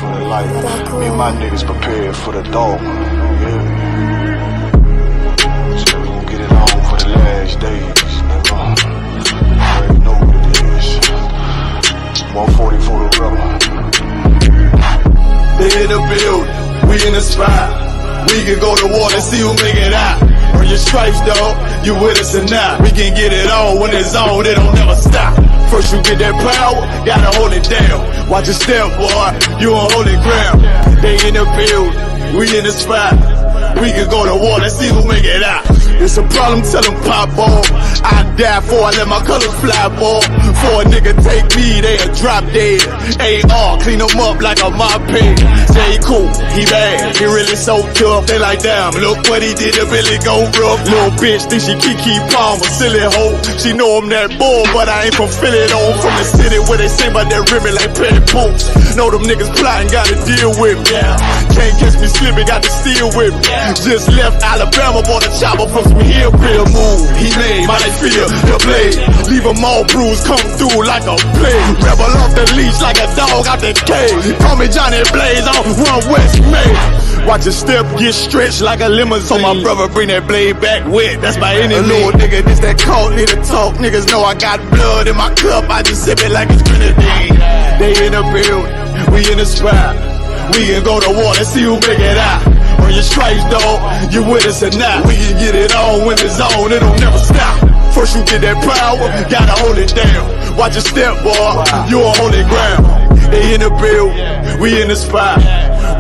for the light. Me and my niggas prepared for the dog. Yeah. So we gon' get it on for the last days, nigga. You already know what it is. 140 for the rubber. They in the building, we in the spot. We can go to war and see who make it out. Earn your stripes, dog, you with us or not. We can get it on when it's on, it don't never stop. First you get that power, gotta hold it down. Watch your step, boy, you on holy ground. They in the building, we in the spot. We can go to war, let's see who make it out. It's a problem, tell them pop ball. I die for I let my colors fly, ball. For a nigga take me, they'll drop dead. AR, clean them up like a mop pig. Say he cool, he bad, he really so tough. They like, damn, look what he did to Billy go rough. Little bitch think she Kiki Palmer, silly hoe. She know I'm that bull, but I ain't from Philly though. From the city where they say about that ribbon like petty poops. Know them niggas plotting, gotta deal with me. Can't catch me slipping, got to steal with me. Just left Alabama, bought a chopper from some hillbilly move. He made my life feel the blade. Leave them all bruised, come through like a plague. Rebel off the leash like a dog out the cage. Call me Johnny Blaze on One West Main. Watch your step get stretched like a limousine. So my brother bring that blade back wet. That's my enemy. Little nigga, this that cold, need to talk. Niggas know I got blood in my cup. I just sip it like it's grenadine. They in the building, we in the spot. We can go to war, let's see who make it out. Earn your stripes, dog, you with us or not. We can get it on when it's on, it don't never stop. First you get that power, gotta hold it down. Watch your step, boy, you on holy ground. They in the building, we in the spot.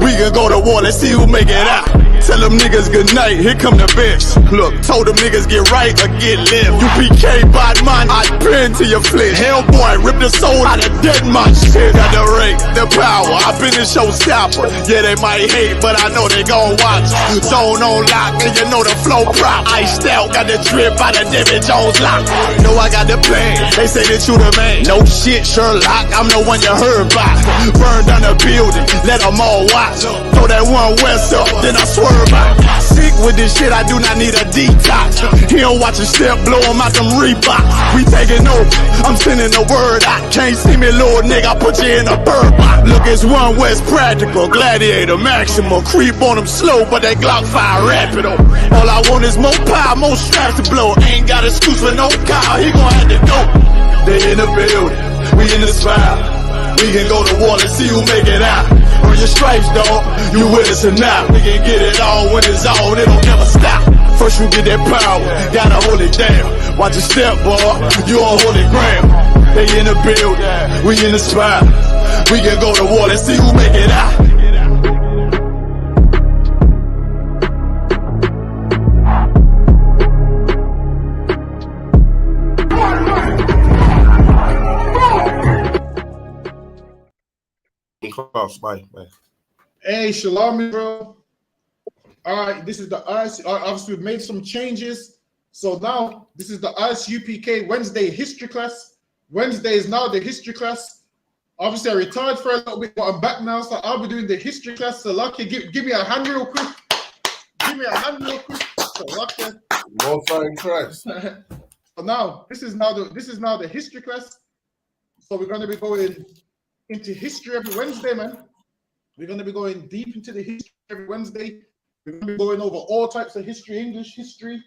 We can go to war, let's see who make it out. Tell them niggas good night, here come the bitch. Look, told them niggas get right or get left. UPK bought mine, I pin to your flesh. Hellboy, rip the soul out of dead man shit. Got the rate, the power, I been the showstopper. Yeah, they might hate, but I know they gon' watch. Zone on lock, and you know the flow prop. Iced out, got the drip out of David Jones lock. Know I got the plan, they say that you the man. No shit, Sherlock, I'm the one you heard by. Burn down the building, let them all watch. Throw that One West up, then I swerve. Sick with this shit, I do not need a detox. He don't watch a step, blow him out them Reeboks. We taking over, I'm sending the word out. Can't see me, little nigga, I put you in a bird box. Look, it's One West practical, gladiator, maximum. Creep on them slow, but they Glock 5 rapid. All I want is more power, more straps to blow. Ain't got excuse for no car, he gon' have to go. They in the building, we in the spot. We can go to war and see who make it out. Earn your stripes, dog, you with us or not. We can get it on when it's on, it don't never stop. First you get that power, gotta hold it down. Watch your step, boy, you on holy ground. They in the building, we in the spot. We can go to war and see who make it out. Bye. Hey, shalom, bro. All right, this is the obviously we've made some changes. So now this is the ISUPK Wednesday history class. Wednesday is now the history class. Obviously, I retired for a little bit, but I'm back now, so I'll be doing the history class. So Lucky, give me a hand real quick. Give me a hand real quick. So Lucky. Most in Christ. So now this is now the history class. So we're gonna be going into history every Wednesday, man. We're going to be going deep into the history every Wednesday. We're going to be going over all types of history, English history,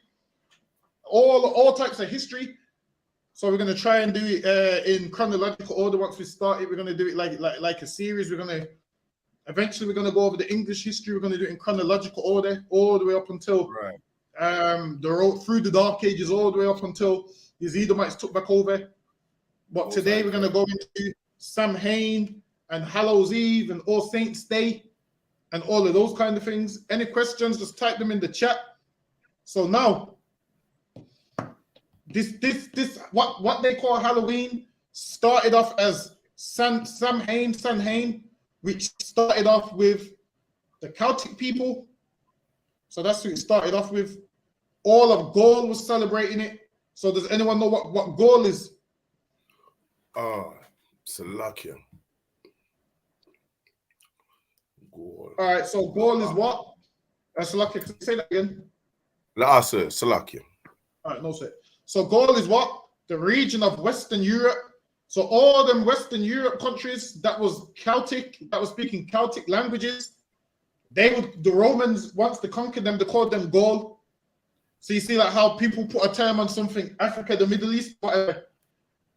all types of history. So we're going to try and do it in chronological order. Once we start it, we're going to do it like a series. We're going to eventually go over the English history. We're going to do it in chronological order, all the way up until the road through the Dark Ages, all the way up until the Edomites took back over. But today we're going to go into Samhain and Hallows Eve and All Saints Day and all of those kind of things. Any questions, just type them in the chat. So now, this what they call Halloween started off as Samhain, which started off with the Celtic people. So that's who it started off with. All of Gaul was celebrating it. So does anyone know what Gaul is? Salakia. Gaul. All right, so Gaul is what? Salakia, can you say that again? Salakia. All right, no sir. So Gaul is what? The region of Western Europe So all them Western Europe countries that was Celtic, that was speaking Celtic languages, the Romans, once they conquered them, they called them Gaul. So you see like how people put a term on something, Africa, the Middle East, whatever.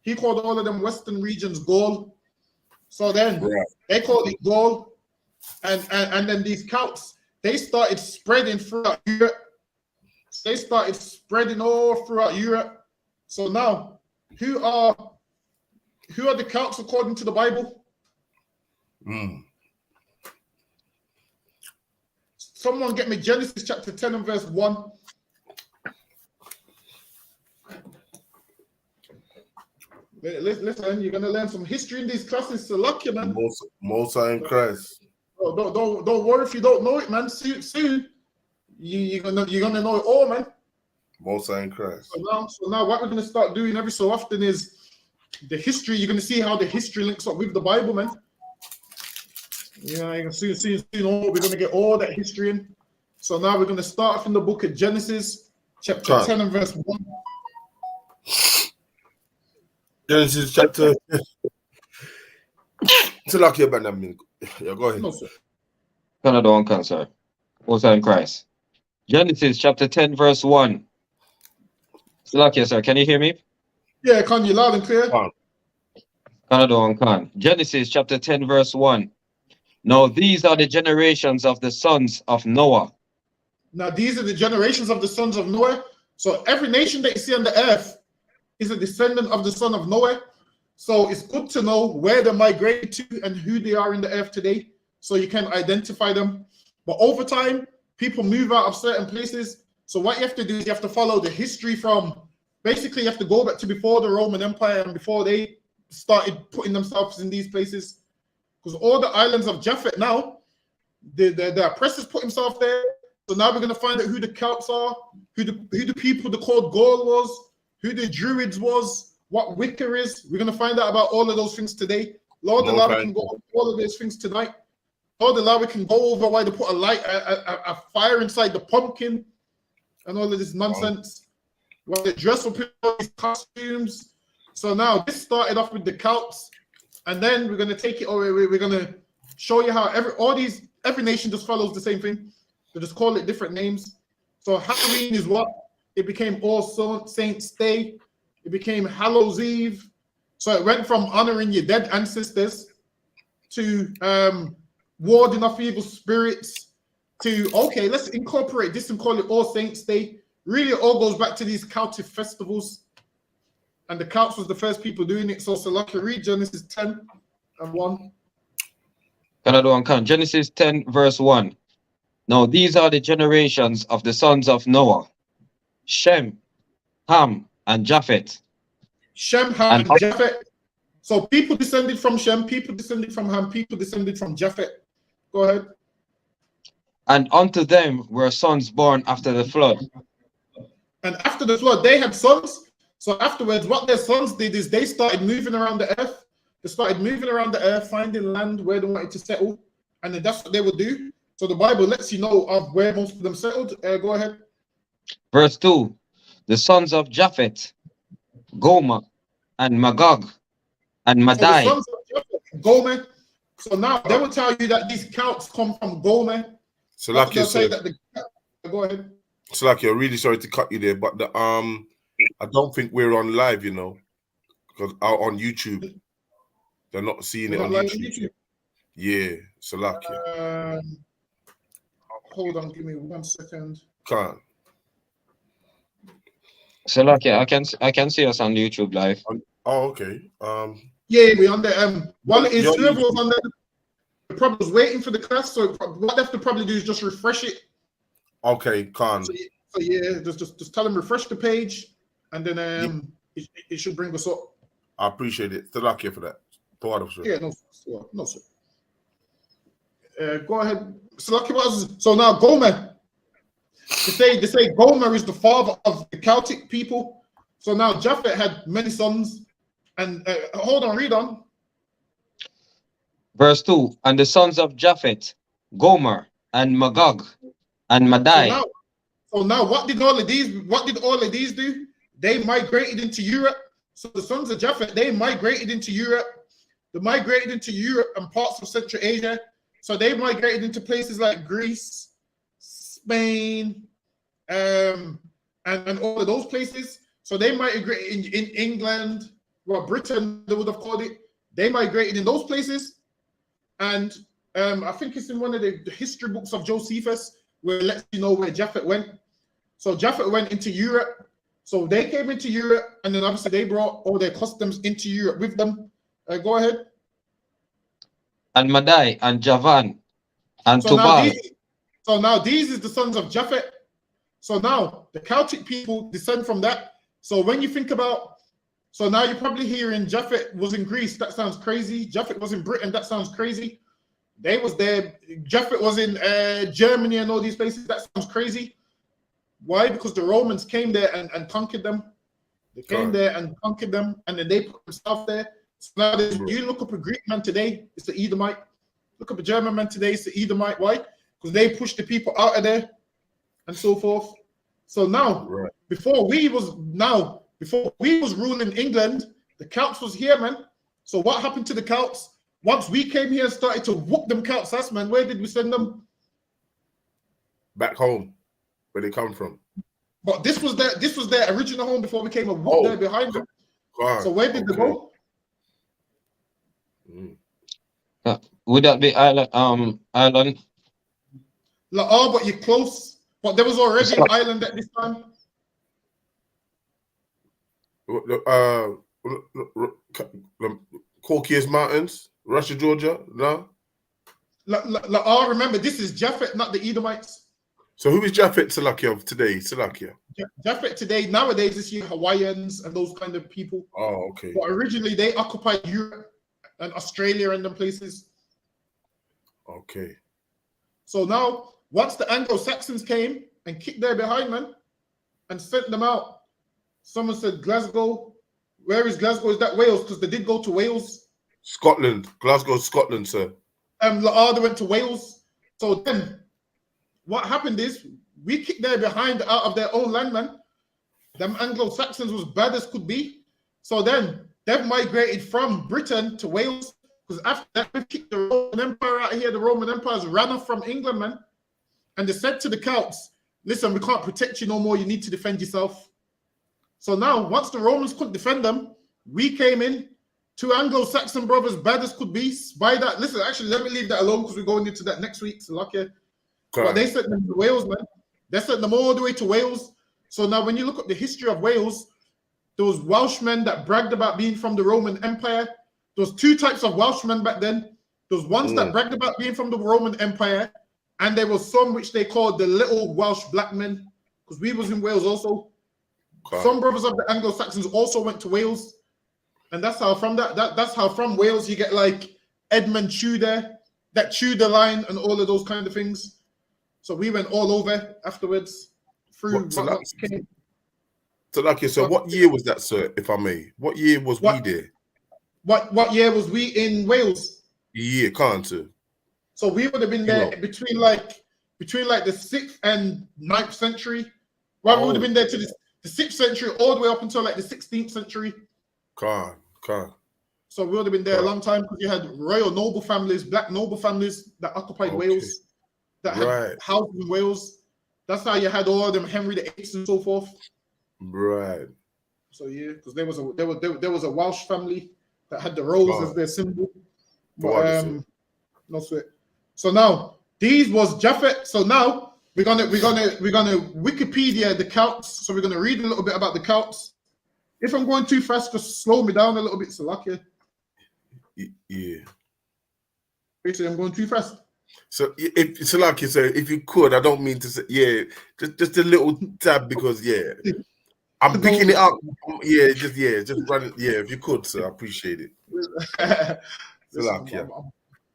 He called all of them Western regions Gaul. So then they called it Gaul. And then these Celts, they started spreading throughout Europe. They started spreading all throughout Europe. So now, who are the Celts according to the Bible? Someone get me Genesis chapter 10 and verse 1. Listen, you're gonna learn some history in these classes. So lucky, man. Most High in Christ. Don't worry if you don't know it, man. Soon you're gonna know it all, man. Most High in Christ. So now what we're gonna start doing every so often is the history. You're gonna see how the history links up with the Bible, man. Yeah, you can soon we're gonna get all that history in. So now we're gonna start from the book of Genesis, chapter 10 and verse 1. Genesis chapter. It's lucky about that. Yeah, go ahead. No, sir. Canada on cancer. Most High in Christ. Genesis chapter 10, verse 1. Salakia, sir. Can you hear me? Yeah, can you loud and clear? Canada on can. Genesis chapter 10, verse 1. Now these are the generations of the sons of Noah. Now these are the generations of the sons of Noah. So every nation that you see on the earth is a descendant of the son of Noah. So it's good to know where they migrated to and who they are in the earth today, so you can identify them. But over time, people move out of certain places. So what you have to do is you have to follow the history from, basically you have to go back to before the Roman Empire and before they started putting themselves in these places. Because all the islands of Japhet now, the oppressors put himself there. So now we're going to find out who the Celts are, who the people they called Gaul was, who the Druids was, what Wicca is. We're going to find out about all of those things today. Lord, allow we can go over all of those things tonight. Lord, allow we can go over why they put a fire inside the pumpkin and all of this nonsense. Why they dress up in all these costumes. So now this started off with the Celts, and then we're going to take it over. We're going to show you how every nation just follows the same thing. They just call it different names. So Halloween is what? It became All Saints Day. It became Hallows Eve. So it went from honoring your dead ancestors to warding off evil spirits to, okay, let's incorporate this and call it All Saints Day. Really, it all goes back to these Celtic festivals. And the Celts was the first people doing it. So Salaka, read Genesis 10 and 1. Canada on can. Genesis 10, verse 1. Now these are the generations of the sons of Noah. Shem, Ham, and Japhet. Shem, Ham, and Japhet. So people descended from Shem, people descended from Ham, people descended from Japhet. Go ahead. And unto them were sons born after the flood. And after the flood, they had sons. So afterwards, what their sons did is they started moving around the earth. They started moving around the earth, finding land where they wanted to settle. And then that's what they would do. So the Bible lets you know of where most of them settled. Go ahead. Verse 2. The sons of Japhet, Gomer, and Magog, and Madai. So the sons of Japhet, Gomer. So now they will tell you that these Celts come from Gomer. So like you said, go ahead. So like you're really sorry to cut you there, but the I don't think we're on live, you know, because on YouTube, they're not seeing it on YouTube. Yeah, so like hold on, give me 1 second. Can't. So like I can see us on YouTube live. Oh, okay. Yeah, we on there. One is whoever was on there. The problem was waiting for the class, so what they have to probably do is just refresh it. Okay, can't. So yeah, just tell them refresh the page, and then it should bring us up. I appreciate it. Still lucky for that. Yeah, no sir. Go ahead. So now Gomer. They say Gomer is the father of the Celtic people. So now Japhet had many sons. And hold on, read on. Verse 2. And the sons of Japhet, Gomer, and Magog, and Madai. So now what did all of these do? They migrated into Europe. So the sons of Japhet, they migrated into Europe. They migrated into Europe and parts of Central Asia. So they migrated into places like Greece, Spain, and all of those places. So they migrated in England, well, Britain, they would have called it. They migrated in those places. And I think it's in one of the history books of Josephus where it lets you know where Japhet went. So Japhet went into Europe. So they came into Europe, and then obviously they brought all their customs into Europe with them. Go ahead. And Madai and Javan and So Tubal. now these is the sons of Japhet. So now the Celtic people descend from that. So when you think about, so now you're probably hearing Japhet was in Greece. That sounds crazy. Japhet was in Britain. That sounds crazy. They was there. Japhet was in Germany and all these places. That sounds crazy. Why? Because the Romans came there and conquered them. They came there and conquered them, and then they put themselves there. So now you look up a Greek man today, it's the Edomite. Look up a German man today, it's the Edomite. Why? Because they pushed the people out of there and so forth. So now, before we was ruling England, the Celts was here, man. So what happened to the Celts? Once we came here and started to whoop them Celts ass, man, where did we send them? Back home, where they come from. But this was their original home before we came and whooped there behind them. God. So where did they go? Would that be island? Like, but you're close. But there was already an island at this time. Caucasus Mountains, Russia, Georgia, no? Remember, this is Japhet, not the Edomites. So who is Japhet Salakia of today? Salakia. Japhet today, nowadays, this year, Hawaiians and those kind of people. Oh, okay. But originally, they occupied Europe and Australia and them places. Okay. So now, once the Anglo-Saxons came and kicked their behind, man, and sent them out, someone said Glasgow. Where is Glasgow? Is that Wales? Because they did go to Wales. Scotland. Glasgow, Scotland, sir. They went to Wales. So then, what happened is, we kicked their behind out of their own land, man. Them Anglo-Saxons was bad as could be. So then, they've migrated from Britain to Wales. Because after that, we kicked the Roman Empire out of here. The Roman Empires ran off from England, man. And they said to the Celts, listen, we can't protect you no more. You need to defend yourself. So now, once the Romans couldn't defend them, we came in. Two Anglo-Saxon brothers, bad as could be. By that, listen, actually, let me leave that alone because we're going into that next week. So lucky. But they sent them to Wales, man. They sent them all the way to Wales. So now, when you look at the history of Wales, there was Welshmen that bragged about being from the Roman Empire. There was two types of Welshmen back then. There was ones that bragged about being from the Roman Empire, and there was some which they called the little Welsh black men, because we was in Wales also. Some brothers of the Anglo-Saxons also went to Wales, and that's how from Wales you get like Edmund Tudor, that Tudor line, and all of those kind of things. So we went all over afterwards through. So what year was that, sir? If I may, what year was we there? What year was we in Wales? Yeah, can't sir. So we would have been there between like the 6th and 9th century. Well, we would have been there to the 6th century all the way up until like the 16th century. Can't. So we would have been there a long time because you had royal noble families, black noble families that occupied Wales, that had houses in Wales. That's how you had all of them Henry VIII and so forth. Right. So yeah, because there was a Welsh family that had the rose as their symbol. But, no sweat. So now these was Japhet. So now we're gonna Wikipedia the Celts. So we're gonna read a little bit about the Celts. If I'm going too fast, just slow me down a little bit, Salakia. Yeah. Basically, I'm going too fast. So if Salakia, so if you could, I don't mean to say, just a little tab because I'm picking it up. Just run it. Yeah, if you could, sir, I appreciate it.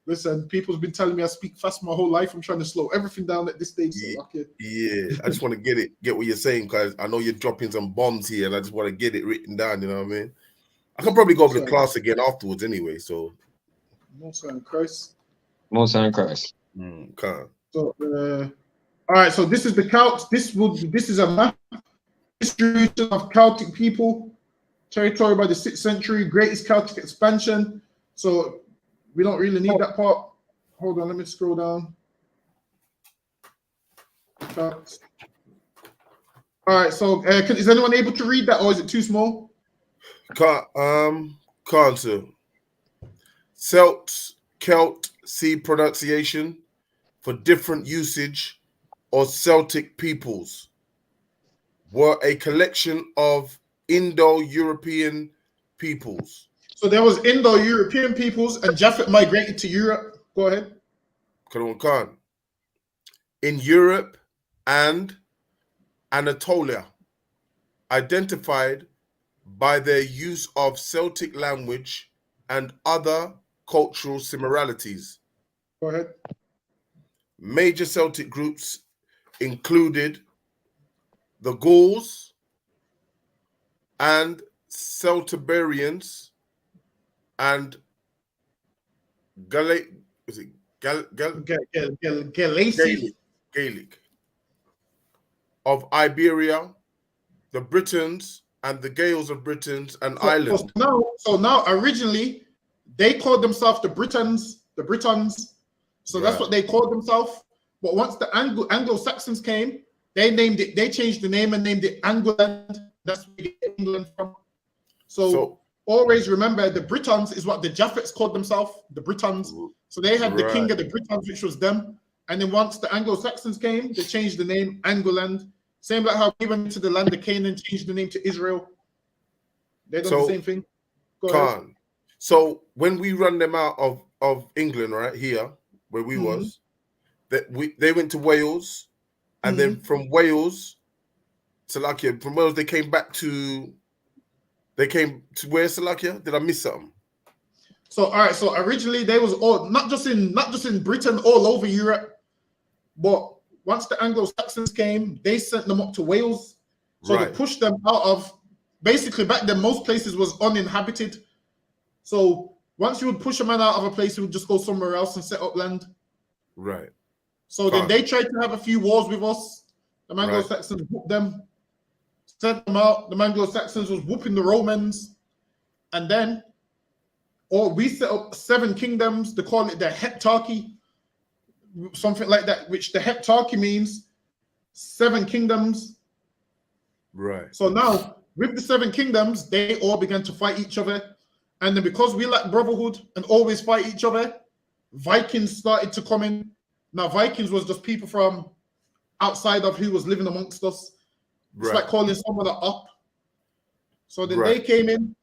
Listen, people's been telling me I speak fast my whole life. I'm trying to slow everything down at this stage. I just want to get what you're saying because I know you're dropping some bombs here, and I just want to get it written down. You know what I mean? I can probably go to the class again afterwards, anyway. So, Most in Christ. Can't. So, all right. So this is the Celts. This is a map history of Celtic people. territory by the 6th century, greatest Celtic expansion. So we don't really need that part. Hold on, let me scroll down. Celts. All right, so is anyone able to read that, or is it too small? Can't sir. Celts, Celt, C pronunciation for different usage, or Celtic peoples were a collection of Indo-European peoples. So there was Indo-European peoples, and Japhet migrated to Europe. Go ahead. Khan. In Europe and Anatolia, identified by their use of Celtic language and other cultural similarities. Go ahead. Major Celtic groups included the Gauls and Celtiberians and Gaelic of Iberia, the Britons and the Gales of Britain and Ireland. So now, originally, they called themselves the Britons. So that's what they called themselves. But once the Anglo-Saxons came, they named it. They changed the name and named it Angloland. That's where you get England from. So always remember, the Britons is what the Japhets called themselves, the Britons. So they had the king of the Britons, which was them. And then once the Anglo-Saxons came, they changed the name Angloland. Same like how we went to the land of Canaan, changed the name to Israel. They done the same thing. Go ahead. So when we run them out of England, right here, where we was, they went to Wales, and then from Wales to Salakia, from Wales they came to where, Salakia? Did I miss something? So all right, so originally they was all not just in Britain, all over Europe, but once the Anglo-Saxons came, they sent them up to Wales. So to push them out of, basically back then most places was uninhabited. So once you would push a man out of a place, he would just go somewhere else and set up land. Right. So then they tried to have a few wars with us. The Anglo-Saxons whooped them, sent them out. The Anglo-Saxons was whooping the Romans. And then we set up 7 kingdoms. They call it the Heptarchy, something like that, which the Heptarchy means 7 kingdoms. Right. So now, with the 7 kingdoms, they all began to fight each other. And then because we lack brotherhood and always fight each other, Vikings started to come in. Now, Vikings was just people from outside of who was living amongst us. It's like calling someone up. So then they came in,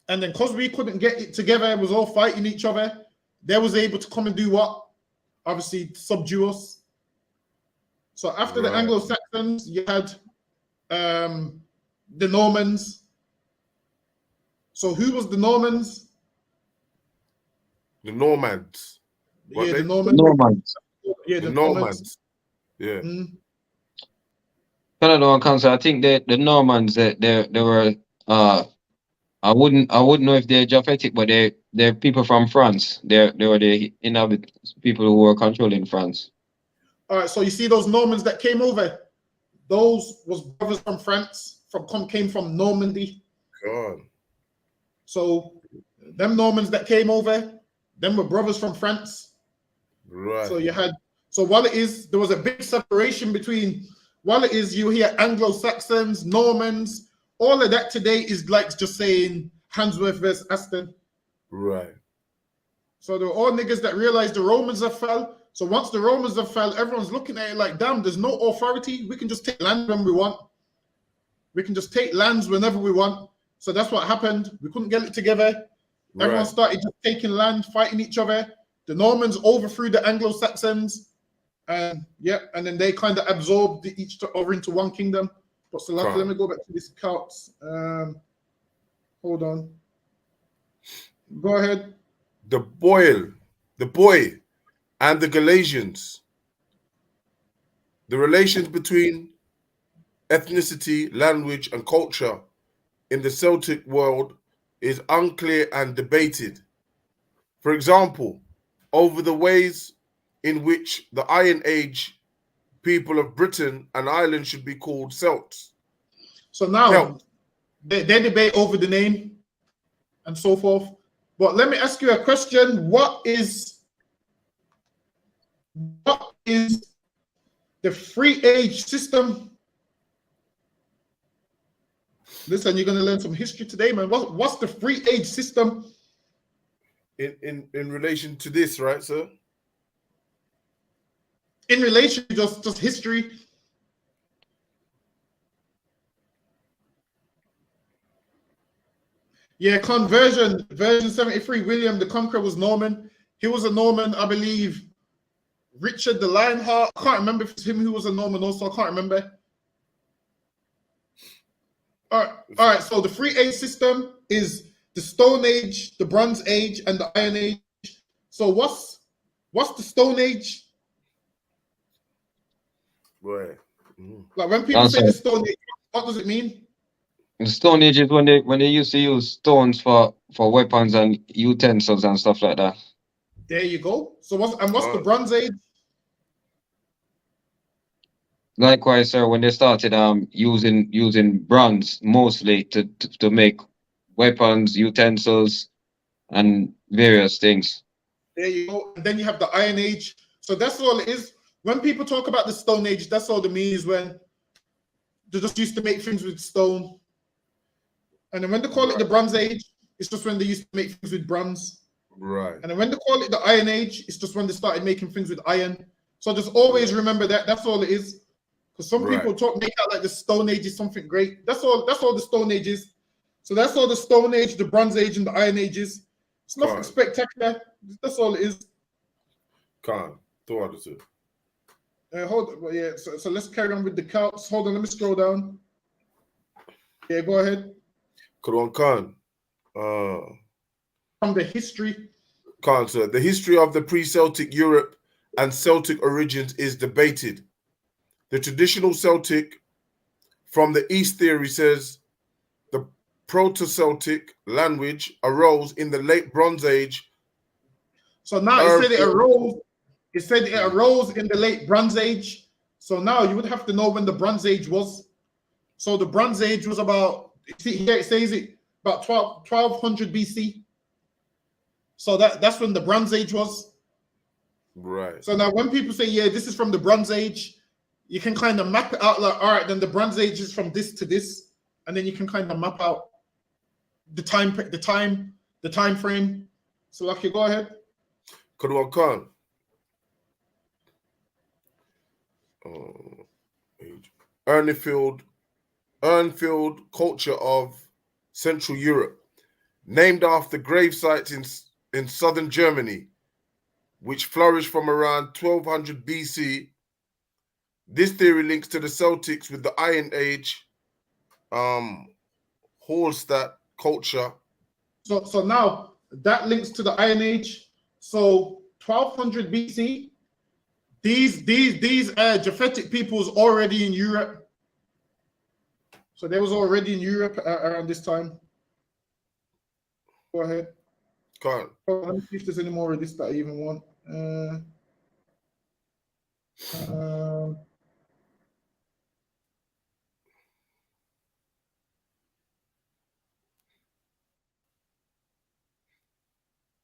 and then because we couldn't get it together, it was all fighting each other, they was able to come and do what? Obviously, subdue us. So after the Anglo-Saxons, you had the Normans. So who was the Normans? The Normans. Yeah, the Normans. Yeah, the Normans. Yeah. I think the Normans, they were I wouldn't know if they're Japhetic, but they're people from France. They were the people who were controlling France. All right, so you see those Normans that came over, those was brothers from France, came from Normandy. God. So them Normans that came over, them were brothers from France. Right. So you had, while there was a big separation between, you hear Anglo-Saxons, Normans, all of that today is like just saying Handsworth versus Aston. Right. So they're all niggas that realized the Romans have fell. So once the Romans have fell, everyone's looking at it like, damn, there's no authority. We can just take land when we want. We can just take lands whenever we want. So that's what happened. We couldn't get it together. Everyone started just taking land, fighting each other. The Normans overthrew the Anglo-Saxons. And then they kind of absorbed each other into one kingdom. But so let me go back to this Celts. Hold on. Go ahead. The boy, and the Galatians. The relations between ethnicity, language, and culture in the Celtic world is unclear and debated. For example, over the ways in which the Iron Age people of Britain and Ireland should be called Celts. So now, they debate over the name and so forth. But let me ask you a question. What is the free age system? Listen, you're gonna learn some history today, man. What's the free age system? In relation to this, right, sir? In relation to just history. Yeah, conversion, version 73. William the Conqueror was Norman. He was a Norman, I believe. Richard the Lionheart. I can't remember if it's him who was a Norman also. I can't remember. All right. So the free age system is the Stone Age, the Bronze Age, and the Iron Age. So what's the Stone Age? Right. Like when people say the Stone Age, what does it mean? The Stone Age is when they used to use stones for weapons and utensils and stuff like that. There you go. So what's the Bronze Age? Likewise, sir, when they started using bronze mostly to make weapons, utensils, and various things. There you go. And then you have the Iron Age. So that's all it is. When people talk about the Stone Age, that's all it means, when they just used to make things with stone. And then when they call it the Bronze Age, it's just when they used to make things with bronze. Right. And then when they call it the Iron Age, it's just when they started making things with iron. So just always remember that. That's all it is. Because some people make out like the Stone Age is something great. That's all the Stone Age is. So that's all the Stone Age, the Bronze Age, and the Iron Age is. It's nothing spectacular. That's all it is. Hold on. Yeah, so let's carry on with the Celts. Hold on, let me scroll down. Yeah, go ahead. Khan. From the history. Khan, sir. The history of the pre-Celtic Europe and Celtic origins is debated. The traditional Celtic from the East theory says the Proto-Celtic language arose in the late Bronze Age. So now it said it arose. It said it arose in the late Bronze Age. So now you would have to know when the Bronze Age was. So the Bronze Age was about, see here it says it about 1200 BC. So that's when the Bronze Age was. Right. So now when people say, yeah, this is from the Bronze Age, you can kind of map it out like, all right, then the Bronze Age is from this to this, and then you can kind of map out the time frame. So Lucky, go ahead. Khan. Urnfield culture of Central Europe, named after grave sites in southern Germany, which flourished from around 1200 BC. This theory links to the Celtics with the Iron Age, Hallstatt culture. So now that links to the Iron Age. So 1200 BC, these Japhetic peoples already in Europe. So they was already in Europe around this time. Go ahead. Can't. Let me see if there's any more of this that I even want.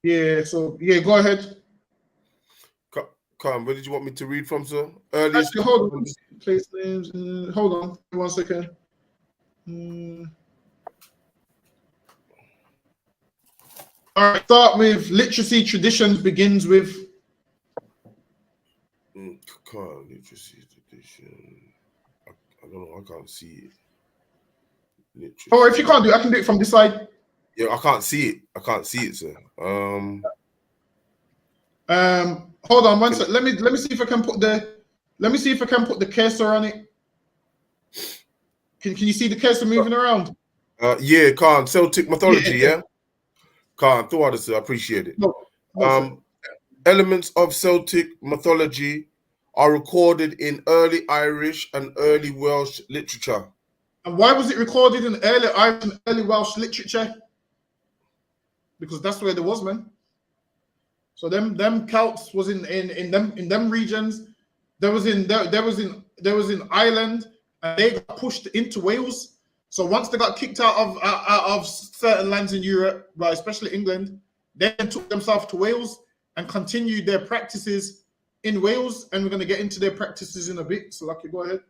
Yeah, so yeah, go ahead. Where did you want me to read from, sir? Earliest. Actually, hold on. Place names. Hold on 1 second. All right, start with literacy traditions begins with. Literacy tradition. I don't know. I can't see it. Literacy. Or if you can't do it, I can do it from this side. Yeah, I can't see it. I can't see it, sir. Hold on 1 second. Let me see if I can put the cursor on it. Can you see the cursor moving around? Yeah, Khan. Celtic mythology, yeah? Khan, I appreciate it. No, elements of Celtic mythology are recorded in early Irish and early Welsh literature. And why was it recorded in early Irish and early Welsh literature? Because that's where there was, man. So them Celts was in them regions. There was in Ireland, and they got pushed into Wales. So once they got kicked out of certain lands in Europe, right, especially England, they then took themselves to Wales and continued their practices in Wales. And we're going to get into their practices in a bit. So, Lucky, go ahead.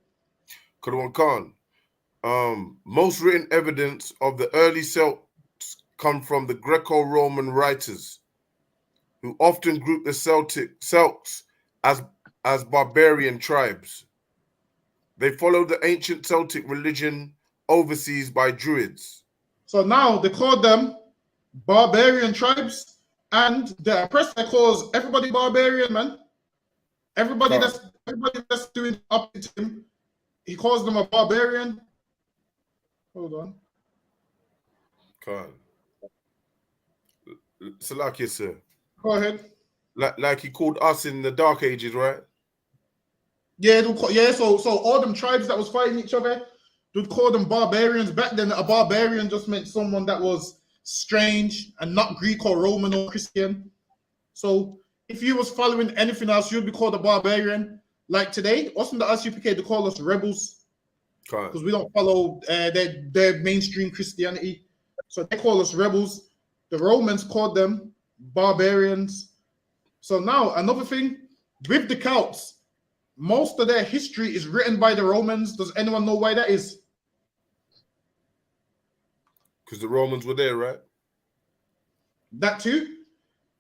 Kadwan Khan. Most written evidence of the early Celts come from the Greco-Roman writers, who often group the Celts as barbarian tribes. They follow the ancient Celtic religion overseas by Druids. So now they call them barbarian tribes, and the oppressor calls everybody barbarian, man. Everybody that's doing up to him, he calls them a barbarian. Hold on. Khan. Salakia, sir. Go ahead. Like he called us in the Dark Ages, right? Yeah, so all them tribes that was fighting each other, they'd call them barbarians. Back then, a barbarian just meant someone that was strange and not Greek or Roman or Christian. So if you was following anything else, you'd be called a barbarian. Like today, us in the ISUPK, they call us rebels because we don't follow their mainstream Christianity. So they call us rebels. The Romans called them barbarians. So now another thing with the Celts, most of their history is written by the Romans. Does anyone know why that is? Because the Romans were there, right? That too.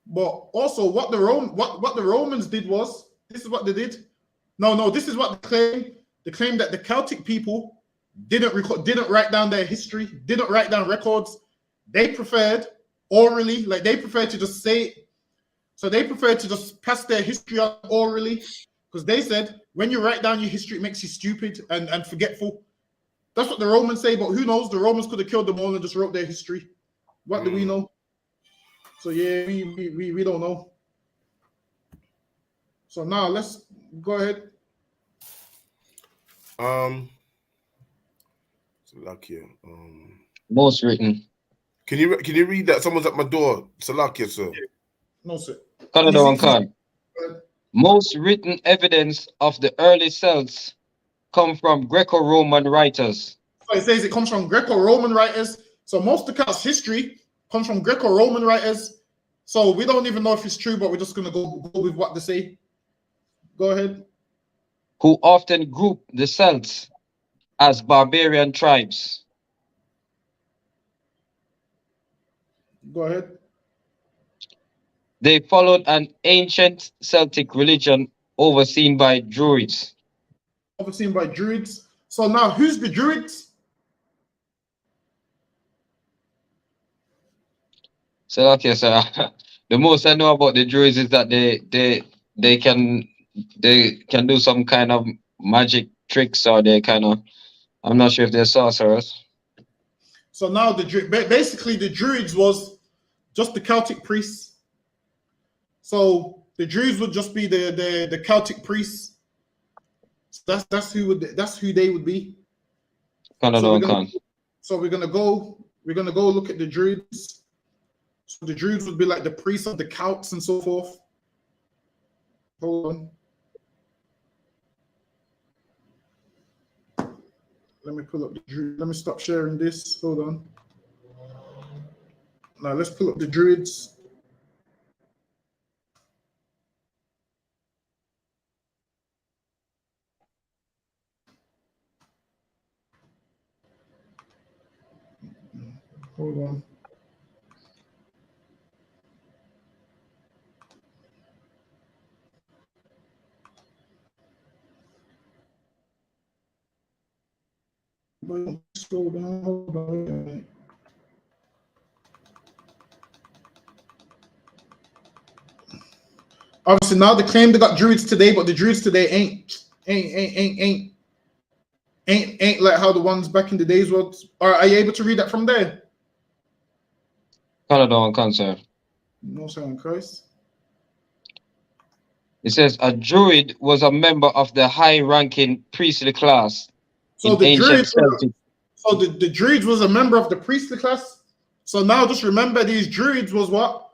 But also what the Romans did was, this is what they did. No, this is what they claim. They claim that the Celtic people didn't write down their history, didn't write down records. They preferred orally, like they preferred to just say it. So they preferred to just pass their history on orally, because they said when you write down your history, it makes you stupid and forgetful. That's what the Romans say, but who knows? The Romans could have killed them all and just wrote their history. What do we know? So yeah, we don't know. So now let's go ahead. Salakia. Most written. Can you read that? Someone's at my door. Salakia, sir. No, sir. Most written evidence of the early Celts come from Greco-Roman writers. So it says it comes from Greco-Roman writers. So most of the Celts' history comes from Greco-Roman writers. So we don't even know if it's true, but we're just going to go with what they say. Go ahead. Who often group the Celts as barbarian tribes. Go ahead. They followed an ancient Celtic religion overseen by Druids. Overseen by Druids. So now, who's the Druids? So okay, so the most I know about the Druids is that they can do some kind of magic tricks, or they kind of, I'm not sure if they're sorcerers. So now basically the Druids was just the Celtic priests. So the Druids would just be the Celtic priests. That's who they would be. So we're gonna go look at the Druids. So the Druids would be like the priests of the Celts and so forth. Hold on. Let me pull up the Druids. Let me stop sharing this. Hold on. Now let's pull up the Druids. Hold on. Scroll down. Hold on. Obviously, now they claim they got Druids today, but the Druids today ain't like how the ones back in the days was. Are you able to read that from there? Concern. No, saying Christ. It says a Druid was a member of the high-ranking priestly class. So the Druids, the Druids was a member of the priestly class. So now just remember, these Druids was what?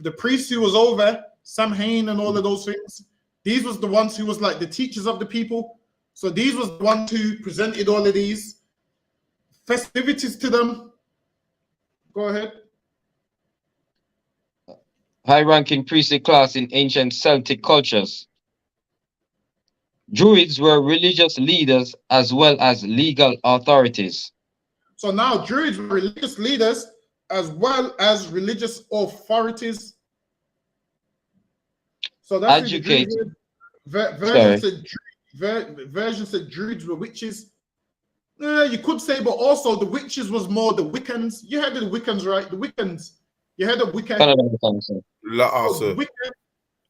The priest who was over Samhain and all of those things. These was the ones who was like the teachers of the people. So these was the ones who presented all of these festivities to them. Go ahead. High-ranking priestly class in ancient Celtic cultures. Druids were religious leaders as well as legal authorities. So now Druids were religious leaders as well as religious authorities. So that's Educated. Version said Druids were witches. You could say, but also the witches was more the Wiccans. You had the Wiccans, right? The Wiccans. You had the Wiccan.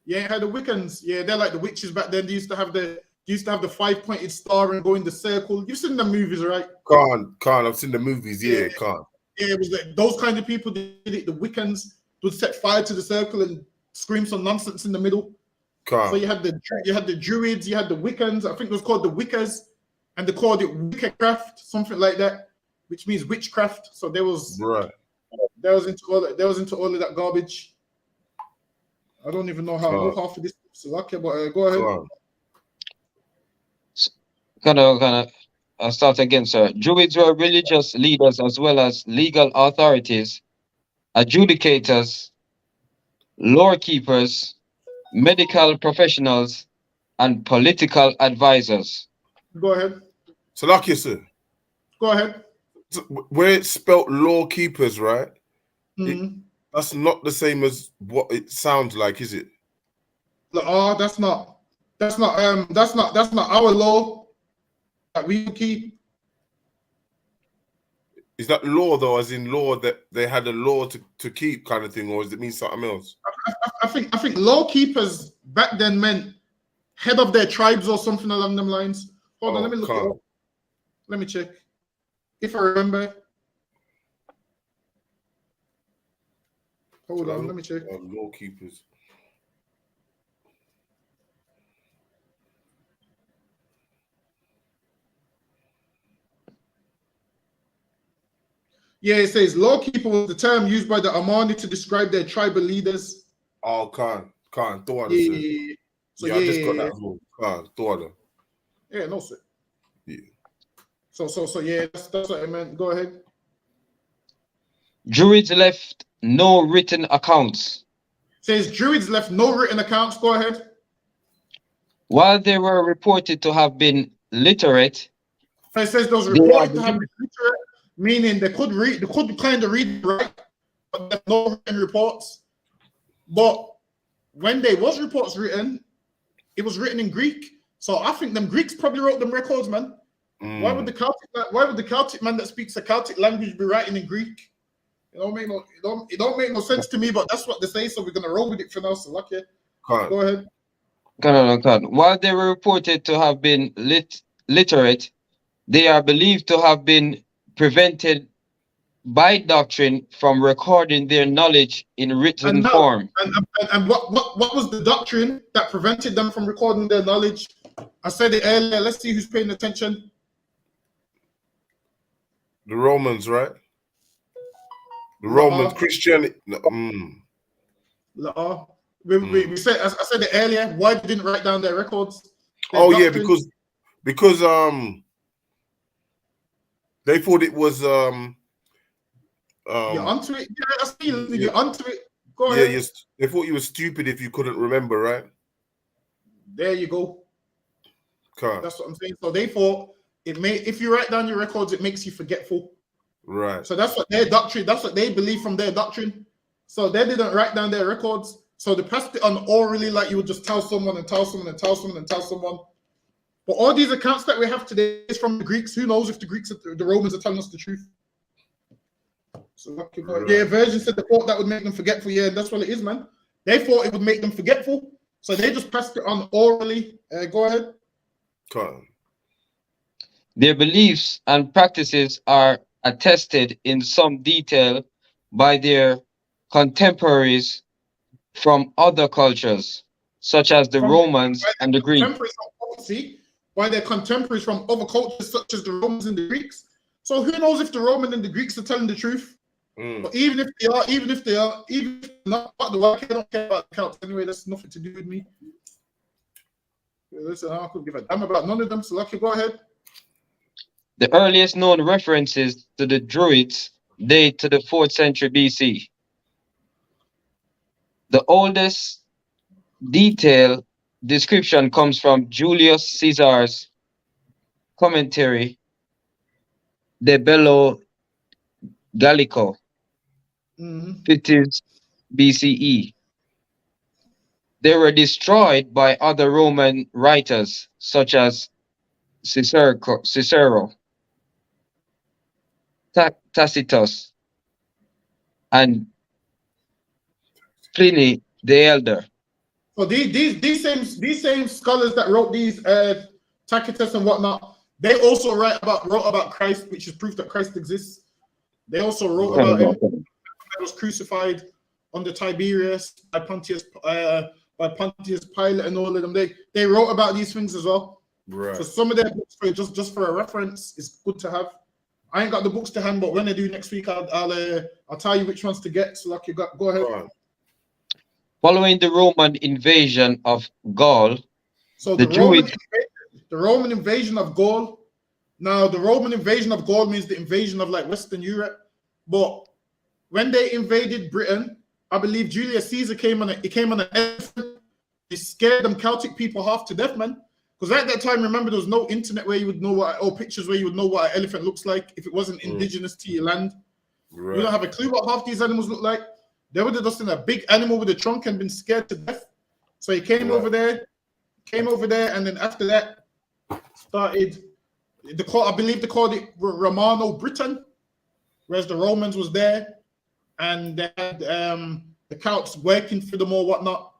Yeah, you had the Wiccans. Yeah, they're like the witches back then. They used to have the 5-pointed star and go in the circle. You've seen the movies, right? Can't. I've seen the movies. Yeah, can't. Yeah, it was those kind of people did it. The Wiccans would set fire to the circle and scream some nonsense in the middle. Can't. So you had the Druids, you had the Wiccans. I think it was called the Wiccas, and they called it Witchcraft, something like that, which means witchcraft. So there was into all of that garbage. I don't even know how I know half of this. So okay, but go ahead. I'll start again, sir. Druids were religious leaders as well as legal authorities, adjudicators, lore keepers, medical professionals, and political advisors. Go ahead. Salakia, sir. Go ahead. Where it's spelt law keepers, right? Mm-hmm. That's not the same as what it sounds like, is it? Oh, that's not our law that we keep. Is that law though, as in law that they had a law to keep kind of thing, or does it mean something else? I think law keepers back then meant head of their tribes or something along them lines. Hold on, let me look it up. Let me check. If I remember. Hold on, let me check. Law keepers. Yeah, it says law keeper was the term used by the Amani to describe their tribal leaders. Oh, can't. I just got that as well. Can't. Yeah, no, sir. Yeah. So yeah, that's what I meant. Go ahead. Druids left no written accounts. Says Druids left no written accounts. Go ahead. While they were reported to have been literate. It says those reported to have been literate, meaning they could kind of read right, but there's no written reports. But when there was reports written, it was written in Greek. So I think them Greeks probably wrote them records, man. Why would the Celtic man that speaks a Celtic language be writing in Greek? It don't make no sense to me, but that's what they say, so we're gonna roll with it for now. So lucky. Go ahead. While they were reported to have been literate, they are believed to have been prevented by doctrine from recording their knowledge in written form. And what was the doctrine that prevented them from recording their knowledge? I said it earlier. Let's see who's paying attention. The Romans, right? The Romans, Christianity. We said, I said it earlier. Why they didn't write down their records? Yeah, because they thought it was you're onto it. Yeah, I see you're onto it. Go ahead. Yeah, they thought you were stupid if you couldn't remember, right? There you go. That's what I'm saying. So they thought if you write down your records, it makes you forgetful. Right. So that's what their doctrine, that's what they believe from their doctrine. So they didn't write down their records. So they passed it on orally, like you would just tell someone and tell someone and tell someone and tell someone. But all these accounts that we have today is from the Greeks. Who knows if the Romans are telling us the truth? So yeah, Virgin said they thought that would make them forgetful. Yeah, that's what it is, man. They thought it would make them forgetful. So they just passed it on orally. Go ahead. Their beliefs and practices are attested in some detail by their contemporaries from other cultures, such as the Romans and the Greeks. By their contemporaries from other cultures, such as the Romans and the Greeks. So who knows if the Romans and the Greeks are telling the truth? But even if they are, not, I don't care about the Celts anyway. That's nothing to do with me. Listen, I could give a damn about none of them. So lucky, go ahead. The earliest known references to the Druids date to the 4th century BC. The oldest detailed description comes from Julius Caesar's commentary De Bello Gallico, 50s BCE. They were destroyed by other Roman writers such as Cicero, Tacitus, and Pliny the Elder. So these same scholars that wrote these Tacitus and whatnot, they also wrote about Christ, which is proof that Christ exists. They also wrote about him that was crucified under Tiberius by Pontius Pilate and all of them. They wrote about these things as well. Right. So some of their books, just for a reference, is good to have. I ain't got the books to hand, but when I do next week, I'll tell you which ones to get. So like you got, go ahead. Right. Following the Roman invasion of Gaul, so the Roman invasion of Gaul. Now the Roman invasion of Gaul means the invasion of like Western Europe. But when they invaded Britain, I believe Julius Caesar came on an elephant. He scared them Celtic people half to death, man. Because at that time, remember, there was no internet where you would know or pictures where you would know what an elephant looks like if it wasn't indigenous to your land. Right. You don't have a clue what half these animals look like. They would have just seen a big animal with a trunk and been scared to death. So he came over there, and then after that started I believe they called it Romano Britain, whereas the Romans was there, and they had the Celts working for them or whatnot.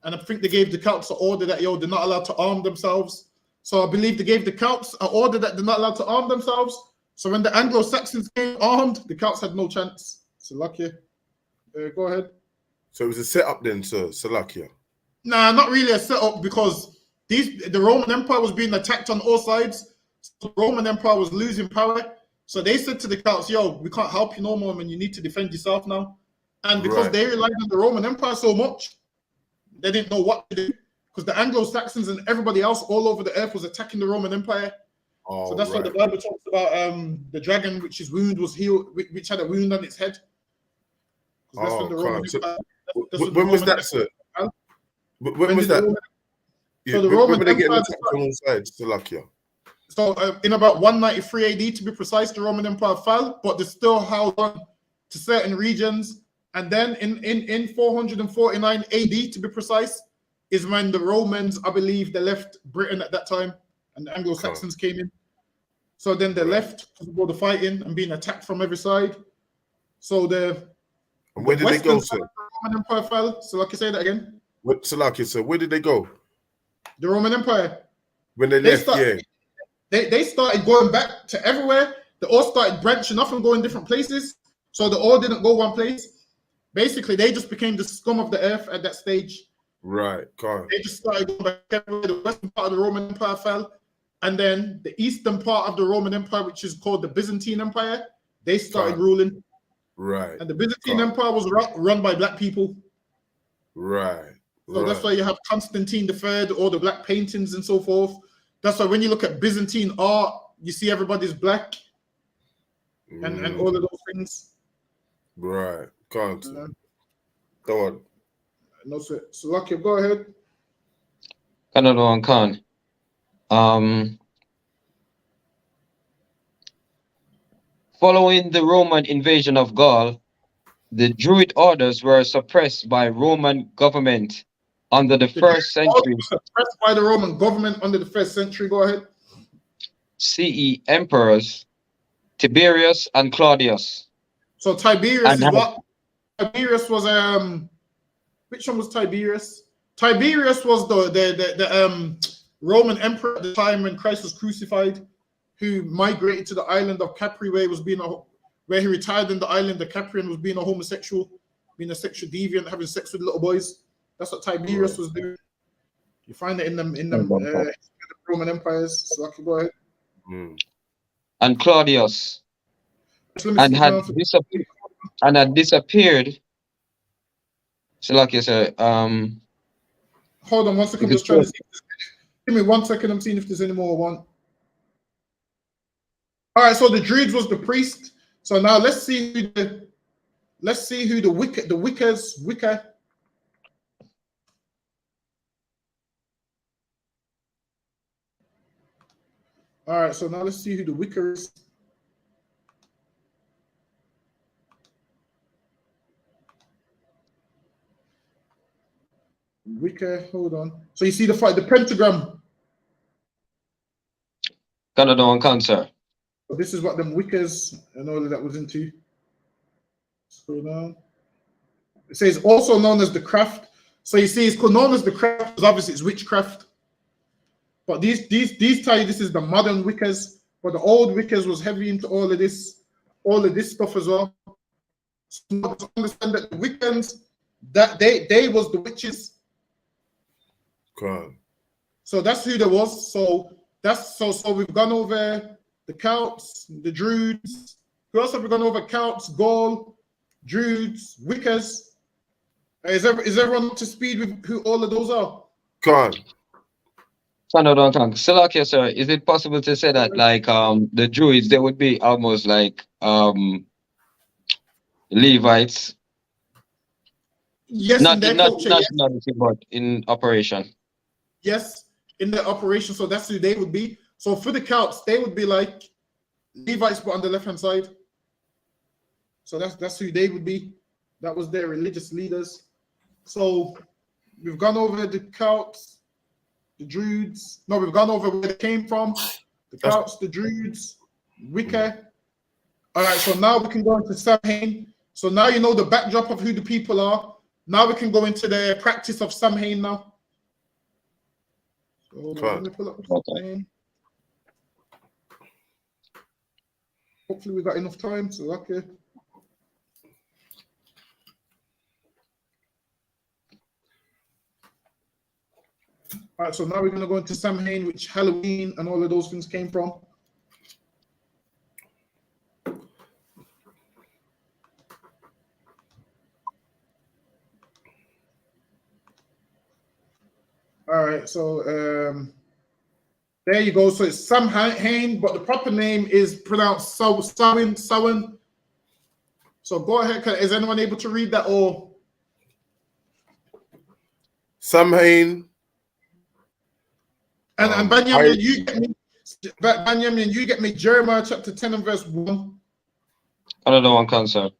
And I think they gave the Celts an order that they're not allowed to arm themselves. So I believe they gave the Celts an order that they're not allowed to arm themselves. So when the Anglo-Saxons came armed, the Celts had no chance. So lucky. Go ahead. So it was a setup then, sir, Salakia? Nah, not really a setup, because the Roman Empire was being attacked on all sides. So the Roman Empire was losing power. So they said to the Celts, we can't help you no more, man. You need to defend yourself now. And because they relied on the Roman Empire so much, they didn't know what to do. Because the Anglo-Saxons and everybody else all over the earth was attacking the Roman Empire. So that's why the Bible talks about the dragon, which was healed, which had a wound on its head. When was that, sir? When was that? So the Roman Empire getting attacked on all sides, Salakia? So in about 193 AD, to be precise, the Roman Empire fell, but they still held on to certain regions. And then in 449 AD, to be precise, is when the Romans, I believe, they left Britain at that time, and the Anglo-Saxons came in. So then they left because of all the fighting and being attacked from every side. So and where did they go, sir? The Roman Empire fell. So like you say that again. Salakia, sir, where did they go? The Roman Empire. When they left, They started going back to everywhere. They all started branching off and going different places. So they all didn't go one place. Basically, they just became the scum of the earth at that stage. Right, They just started going back everywhere. The western part of the Roman Empire fell. And then the eastern part of the Roman Empire, which is called the Byzantine Empire, they started ruling. Right. And the Byzantine Empire was run by black people. Right. So that's why you have Constantine III, all the black paintings and so forth. That's why when you look at Byzantine art, you see everybody's black and all of those things. Right. Go on. No, sir. So, Lucky, go ahead. Canada and Khan. Following the Roman invasion of Gaul, the Druid orders were suppressed by Roman government under the first century. Suppressed by the Roman government under the first century. Go ahead. CE emperors Tiberius and Claudius. So Tiberius is what? Tiberius was which one was Tiberius? Tiberius was the Roman emperor at the time when Christ was crucified, who migrated to the island of Capri, where he retired in the island of Capri and was being a homosexual, being a sexual deviant, having sex with little boys. That's what Tiberius was doing. You find it in the Roman empires. So I can go ahead. And Claudius, and had disappeared. So like you said, hold on 1 second. Just trying to see. Give me 1 second. I'm seeing if there's any more. All right, so the Druids was the priest. So now let's see who the Wicca. All right, so now let's see who the Wicca is. Wicca, hold on. So you see the pentagram. Canada on cancer. So this is what them Wiccas and all of that was into. Scroll down. It says also known as the craft. So you see, it's called known as the craft because obviously it's witchcraft. But these tell you this is the modern Wiccas. But the old Wiccas was heavy into all of this stuff as well. So to understand that the Wiccans, that they was the witches. Okay. So that's who there was. So we've gone over the Celts, the Druids. Who else have we gone over? Celts, Gaul, Druids, Wiccas. Is everyone up to speed with who all of those are? Can't. Salakia, sir, is it possible to say that like the Druids, they would be almost like Levites? Yes, Not in their not culture, yes. nationality, but in operation. Yes, in their operation. So that's who they would be. So for the Celts, they would be like Levites, but on the left-hand side. So that's who they would be. That was their religious leaders. So we've gone over the Celts, the Druids. No, we've gone over where they came from. The Celts, the Druids, Wicca. All right, so now we can go into Samhain. So now you know the backdrop of who the people are. Now we can go into the practice of Samhain now. So let me pull up Samhain. Hopefully we got enough time. So okay. All right, so now we're going to go into Samhain, which Halloween and all of those things came from. All right, so there you go. So it's Samhain, but the proper name is pronounced Samhain. So go ahead. Is anyone able to read that? Or Samhain. And Benjamin, you get me Jeremiah chapter 10 and verse 1. Another one, cancer.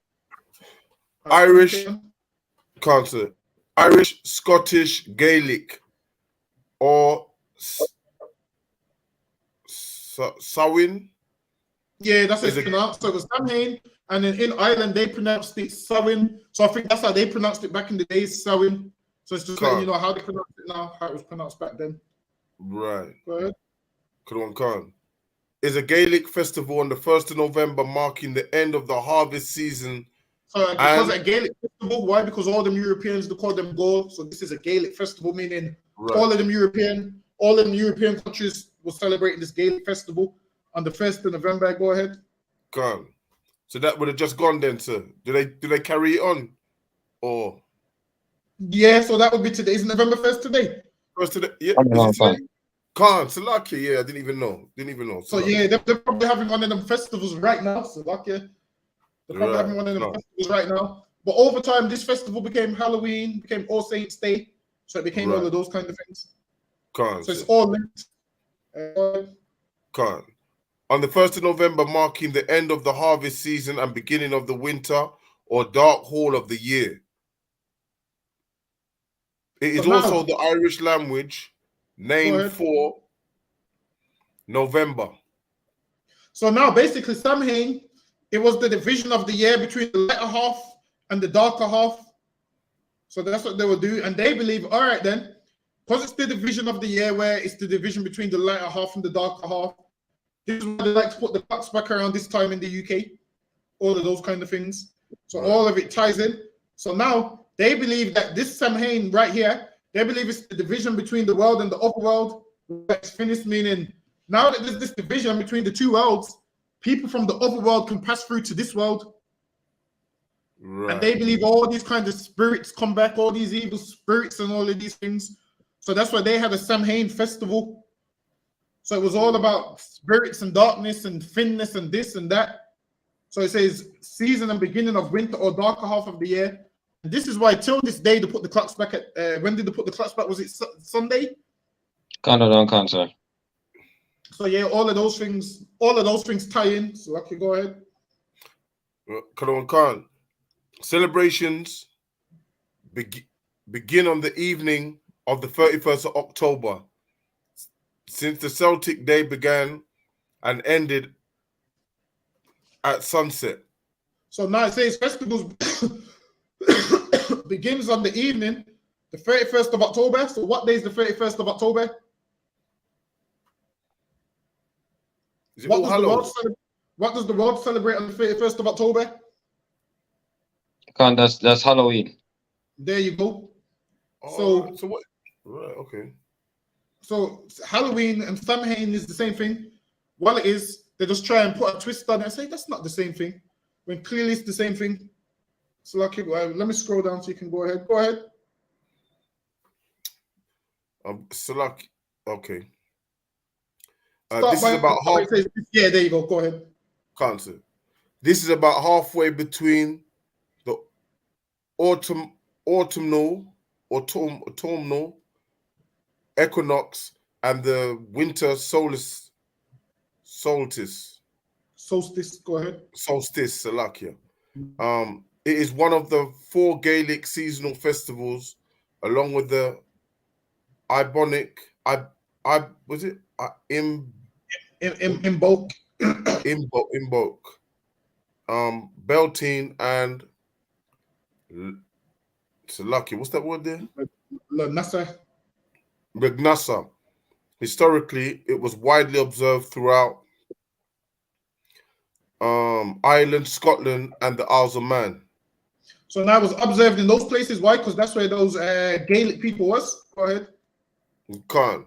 Irish, cancer. Irish, Scottish, Gaelic, or Samhain. Yeah, that's how it's pronounced. So it was Samhain, and then in Ireland they pronounced it Samhain. So I think that's how they pronounced it back in the days, Samhain. So it's just letting you know how they pronounce it now, how it was pronounced back then. Right. Go ahead. Khan is a Gaelic festival on the 1st of November, marking the end of the harvest season. So because a Gaelic festival, why? Because all them Europeans, they call them Gaul. So this is a Gaelic festival, meaning all of them European countries will celebrate this Gaelic festival on the 1st of November. Go ahead. Khan. So that would have just gone then, sir. Do they carry it on? Or yeah, so that would be today. Is November 1st today? First today, yeah. Khan, Salakia, yeah, I didn't even know. So yeah, they're probably having one of them festivals right now. Salakia. They're probably having one of them festivals right now. But over time, this festival became Halloween, became All Saints Day. So it became all of those kind of things. Khan. So it's all linked. Khan. On the 1st of November, marking the end of the harvest season and beginning of the winter or dark hall of the year. It is also the Irish language name for November. So now basically Samhain, it was the division of the year between the lighter half and the darker half. So that's what they will do. And they believe, all right then, because it's the division of the year where it's the division between the lighter half and the darker half. This is why they like to put the clocks back around this time in the UK. All of those kind of things. So all of it ties in. So now they believe that this Samhain right here, they believe it's the division between the world and the upper world. It's finished, meaning now that there's this division between the two worlds, people from the other world can pass through to this world. And they believe all these kinds of spirits come back, all these evil spirits and all of these things. So that's why they had a Samhain festival. So it was all about spirits and darkness and thinness and this and that. So it says season and beginning of winter or darker half of the year. And this is why till this day they put the clocks back at when did they put the clocks back? Was it Sunday? Canada and cancer. So yeah, all of those things tie in. So I can go ahead. Khan. Celebrations begin on the evening of the 31st of October. Since the Celtic day began and ended at sunset. So now it says festivals begins on the evening, the 31st of October. So what day is the 31st of October? What does the world celebrate on the 31st of October? Can't, that's Halloween. There you go. Oh, so what? Right, okay. So Halloween and Samhain is the same thing. Well, it is. They just try and put a twist on it and say that's not the same thing, when clearly it's the same thing. So like, let me scroll down so you can go ahead. Go ahead. Salak, okay. This is about half. Yeah, there you go. Go ahead. Cancer. This is about halfway between the autumnal equinox and the winter solstice. Solstice. Go ahead. Solstice, Salakia. It is one of the 4 Gaelic seasonal festivals, along with the Ibonic. Imbolc. Beltane and Salaki. What's that word there? Regnassa. Historically, it was widely observed throughout Ireland, Scotland, and the Isles of Man. So now it was observed in those places. Why? Because that's where those Gaelic people was. Go ahead. You can't.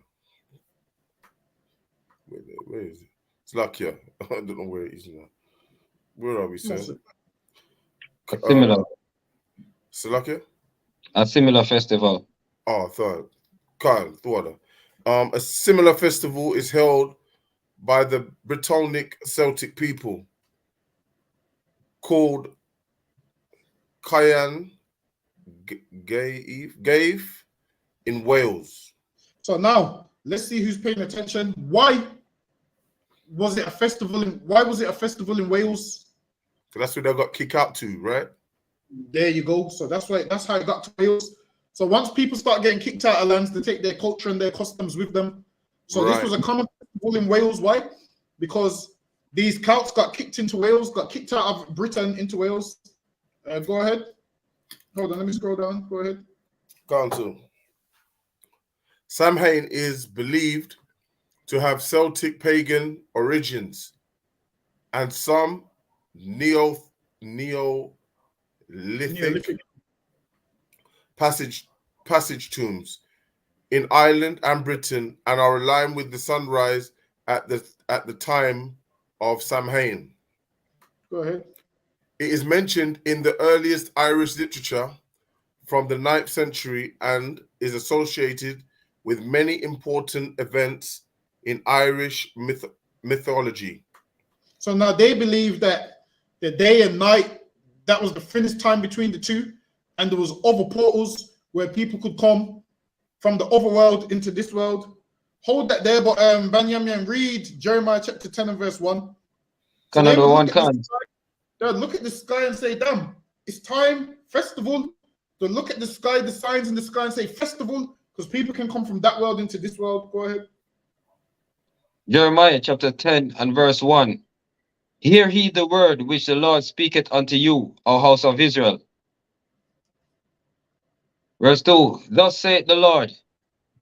Where is it? It's like, yeah. I don't know where it is now. Where are we, sir? Similar. Salakia? A similar festival. Oh, third. A similar festival is held by the Brittonic Celtic people called Caian Gaeve in Wales. So now let's see who's paying attention. Why was it a festival in Wales? So that's where they got kicked out to, right? There you go. So that's how it got to Wales. So once people start getting kicked out of lands, they take their culture and their customs with them. So This was a common festival in Wales. Why? Because these Celts got kicked into Wales, got kicked out of Britain into Wales. Go ahead. Hold on, let me scroll down. Go ahead. Council. Samhain is believed to have Celtic pagan origins and some Neolithic passage tombs in Ireland and Britain, and are aligned with the sunrise at the time of Samhain. Go ahead. It is mentioned in the earliest Irish literature from the 9th century and is associated with many important events in Irish mythology. So now they believe that the day and night, that was the thinnest time between the two, and there was other portals where people could come from the other world into this world. Hold that there, but Benjamin, read Jeremiah chapter 10 and verse 1. So they look at the sky and say, damn, it's time, festival. So look at the sky, the signs in the sky, and say festival, because people can come from that world into this world. Go ahead. Jeremiah chapter 10 and verse 1. Hear ye the word which the Lord speaketh unto you, O house of Israel. Verse 2. Thus saith the Lord,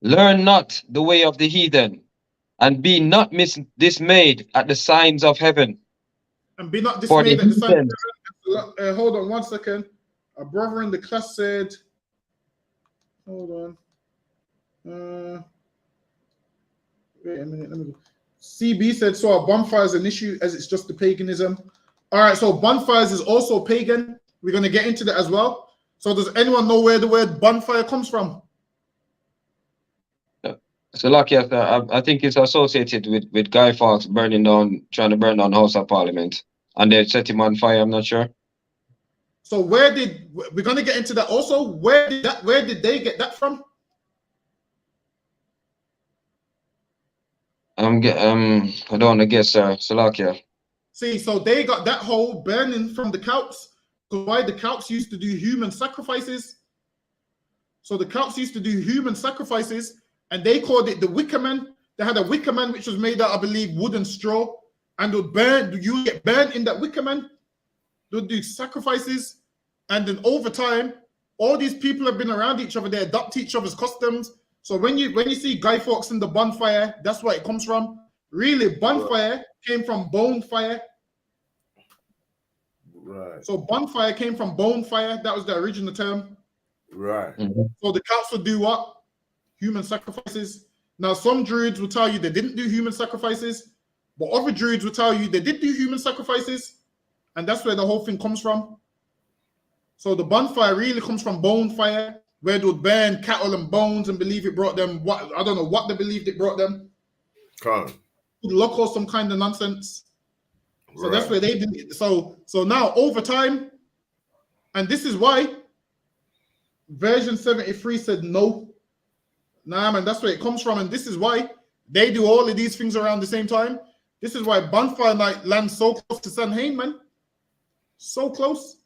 learn not the way of the heathen, and be not dismayed at the signs of heaven. And be not dismayed at the signs of heaven. Hold on 1 second. A brother in the class said, hold on. Wait a minute, let me go. CB said, so a bonfire is an issue as it's just the paganism. All right, so bonfires is also pagan. We're going to get into that as well. So does anyone know where the word bonfire comes from? So lucky, I think it's associated with Guy Fawkes trying to burn down the House of Parliament, and they set him on fire. I'm not sure. So we're gonna get into that also? Where did they get that from? I don't want to guess, Salakia. See, so they got that whole burning from the Celts. So why the Celts used to do human sacrifices? So the Celts used to do human sacrifices, and they called it the Wicker Man. They had a Wicker Man which was made out, I believe, wood and straw, and would burn. You get burned in that Wicker Man. They would do sacrifices, and then over time, all these people have been around each other. They adopt each other's customs. So when you see Guy Fawkes in the bonfire, that's where it comes from. Really, bonfire came from bone fire. Right. So bonfire came from bone fire. That was the original term. Right. Mm-hmm. So the Celts would do what? Human sacrifices. Now, some druids will tell you they didn't do human sacrifices, but other druids will tell you they did do human sacrifices, and that's where the whole thing comes from. So the bonfire really comes from bone fire, where they would burn cattle and bones and believe it brought them what? I don't know what they believed it brought them. Come. Luck or some kind of nonsense. So Right. that's where they did it. So now over time, and this is why version 73 said no. Nah, man, that's where it comes from, and this is why they do all of these things around the same time. This is why bonfire night lands so close to Samhain, man. So close.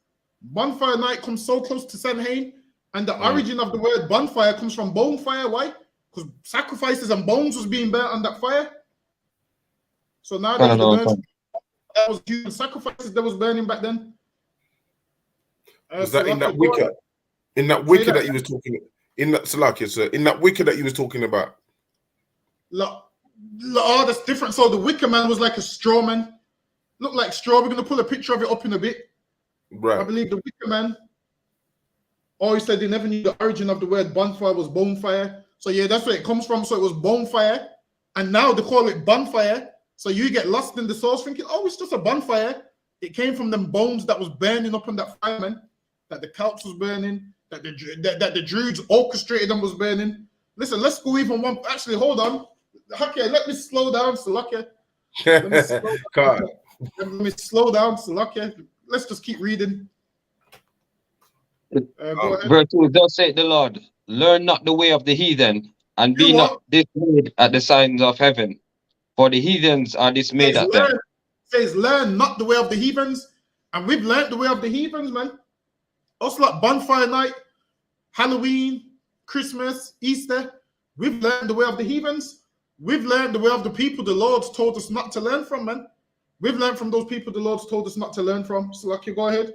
Bonfire night comes so close to Samhain, and the origin of the word bonfire comes from bone fire. Why? Because sacrifices and bones was being burnt on that fire. So now that was human sacrifices that was burning back then. Was that in that wicker? In that wicker that you was talking? In that Salakia, sir. In that wicker that you was talking about. Oh, that's different. So the Wicker Man was like a straw man. Looked like straw. We're gonna pull a picture of it up in a bit. Right. I believe the Wicker Man. Oh, he said they never knew the origin of the word bonfire was bonfire. So yeah, that's where it comes from. So it was bonfire, and now they call it bonfire. So you get lost in the source thinking, oh, it's just a bonfire. It came from them bones that was burning up on that fire, man. That the Celts was burning. That the Druids orchestrated and was burning. Listen, let's go even one. Actually, hold on. Okay, let me slow down, Salakia. Let me slow down, Salakia. Let's just keep reading. Go ahead. Verse 2, thus saith the Lord, learn not the way of the heathen, and be not dismayed at the signs of heaven, for the heathens are dismayed at them. Says, learn not the way of the heathens, and we've learned the way of the heathens, man. Also, like bonfire night, Halloween, Christmas, Easter, we've learned the way of the heathens. We've learned the way of the people the Lord's told us not to learn from, man. We've learned from those people the Lord's told us not to learn from. So, like, you go ahead.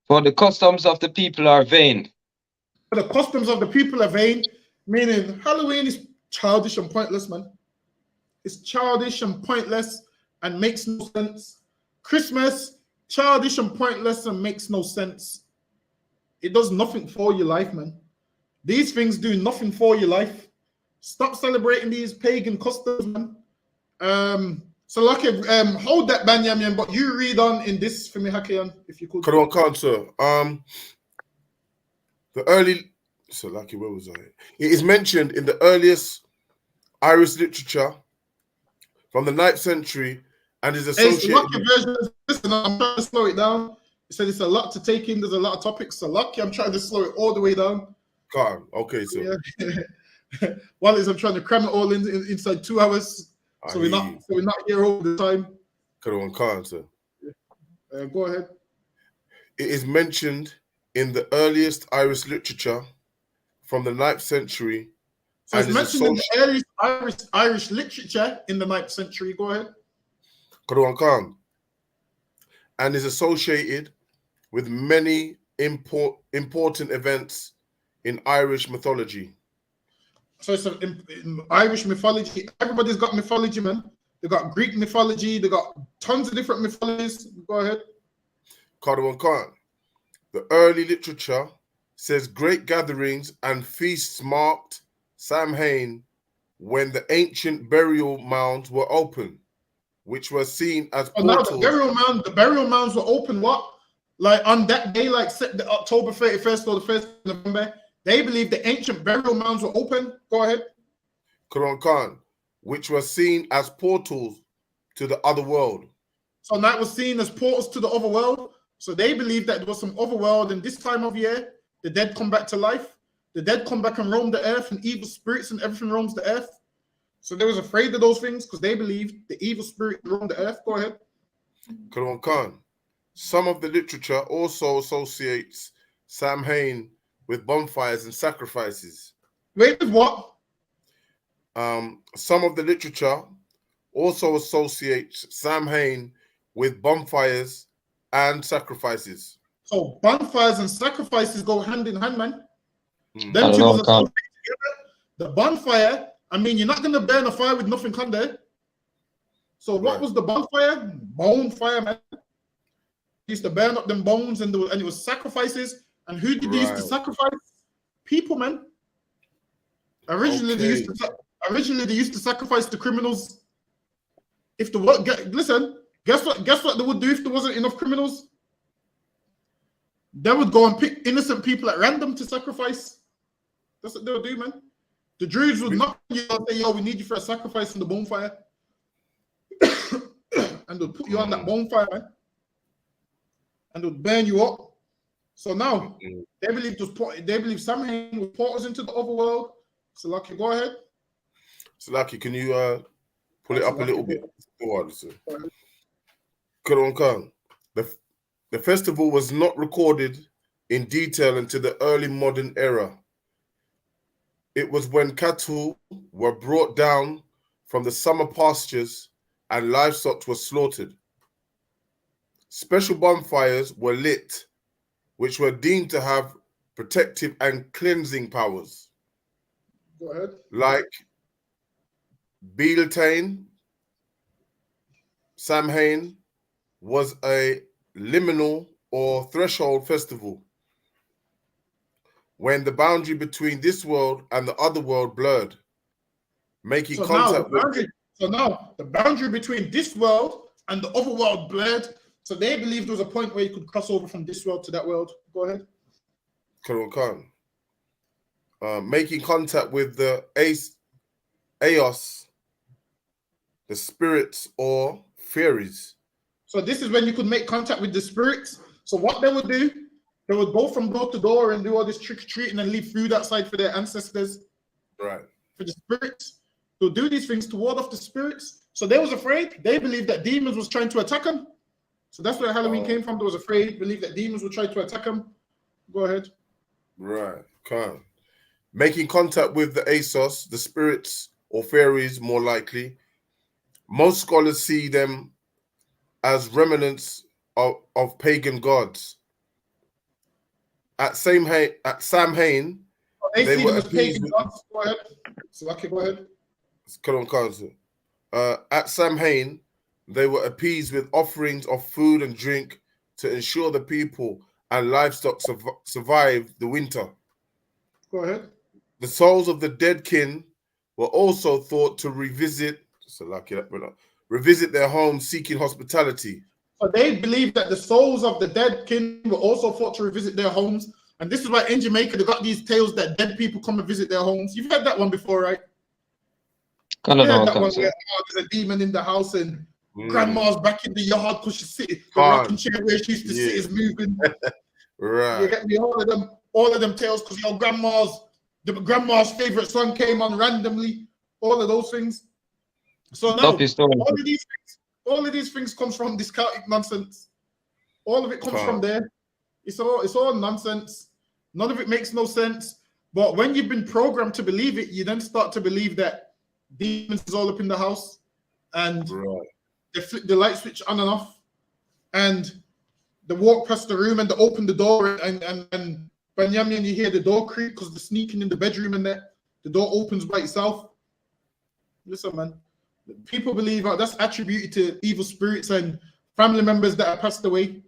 For the customs of the people are vain. For the customs of the people are vain, meaning Halloween is childish and pointless, man. It's childish and pointless and makes no sense. Christmas, childish and pointless and makes no sense. It does nothing for your life, man. These things do nothing for your life. Stop celebrating these pagan customs, man. So, lucky, hold that, Banyamin, but you read on in this for me, Hakian, if you could. Can't, sir. The early, so lucky, where was I? It is mentioned in the earliest Irish literature from the 9th century and is associated. Listen, I'm trying to slow it down. It said it's a lot to take in. There's a lot of topics. So, lucky, I'm trying to slow it all the way down. Okay, so. Yeah. While I'm trying to cram it all inside 2 hours. So we're not here all the time. Sir. Go ahead. It is mentioned in the earliest Irish literature from the 9th century. So it's mentioned in the earliest Irish literature in the 9th century. Go ahead. And is associated with many important events in Irish mythology. So it's in Irish mythology. Everybody's got mythology, man. They got Greek mythology. They got tons of different mythologies. Go ahead. The early literature says great gatherings and feasts marked Samhain when the ancient burial mounds were open, which were seen as portals. Now the burial mounds were open. What? Like on that day, like October 31st or the 1st of November, They believe the ancient burial mounds were open. Go ahead. Quran Khan, which were seen as portals to the other world. So that was seen as portals to the other world. So they believe that there was some other world, and this time of year, the dead come back to life. The dead come back and roam the earth, and evil spirits and everything roams the earth. So they was afraid of those things because they believed the evil spirit roamed the earth. Go ahead. Quran Khan, some of the literature also associates Samhain with bonfires and sacrifices. Wait, with what? Some of the literature also associates Samhain with bonfires and sacrifices. So bonfires and sacrifices go hand in hand, man. Mm. Them two was associated together. The bonfire, I mean, you're not going to burn a fire with nothing on there. So what was the bonfire? Bone fire, man. Used to burn up them bones, and it was sacrifices. And who did they used to sacrifice? People, man. Originally, they used to sacrifice the criminals. If the world, listen, guess what they would do if there wasn't enough criminals? They would go and pick innocent people at random to sacrifice. That's what they would do, man. The Druids would knock you and say, yo, we need you for a sacrifice in the bonfire. And they'll put you on that bonfire, man. And they'll burn you up. So now, they believe Samhain will port us into the other world. So, Lucky, go ahead. So, Lucky, can you pull it up a little bit? Quran Khan. The festival was not recorded in detail until the early modern era. It was when cattle were brought down from the summer pastures and livestock was slaughtered. Special bonfires were lit, which were deemed to have protective and cleansing powers. Go ahead. Like Beltane, Samhain was a liminal or threshold festival when the boundary between this world and the other world blurred, making contact with... So now the boundary between this world and the other world blurred. So they believed there was a point where you could cross over from this world to that world. Go ahead. Quran Khan. Making contact with the Aos, the spirits or fairies. So this is when you could make contact with the spirits. So what they would do, they would go from door to door and do all this trick-or-treating and leave food outside for their ancestors. Right. For the spirits. They'll do these things to ward off the spirits. So they was afraid. They believed that demons was trying to attack them. So that's where Halloween came from. They was afraid, believed that demons would try to attack them. Go ahead. Right. Khan. Making contact with the Asos, the spirits or fairies, more likely. Most scholars see them as remnants of pagan gods. At Samhain, they see them as pagan gods. Go ahead. So okay, go ahead. At Samhain, they were appeased with offerings of food and drink to ensure the people and livestock survive the winter. Go ahead. The souls of the dead kin were also thought to revisit their homes seeking hospitality. So they believe that the souls of the dead kin were also thought to revisit their homes. And this is why in Jamaica, they got these tales that dead people come and visit their homes. You've heard that one before, right? That one where there's a demon in the house and grandma's back in the yard because she's sitting, the rocking chair where she used to sit is moving. Right. You get me? All of them tales because your grandma's favorite song came on randomly. All of those things. So now all of these things comes from this Celtic nonsense. All of it comes from there. It's all nonsense. None of it makes no sense. But when you've been programmed to believe it, you then start to believe that demons is all up in the house, and they flip the light switch on and off, and they walk past the room and they open the door, and Banyamin, you hear the door creak because they're sneaking in the bedroom, and the door opens by itself. Listen, man, people believe that's attributed to evil spirits and family members that have passed away,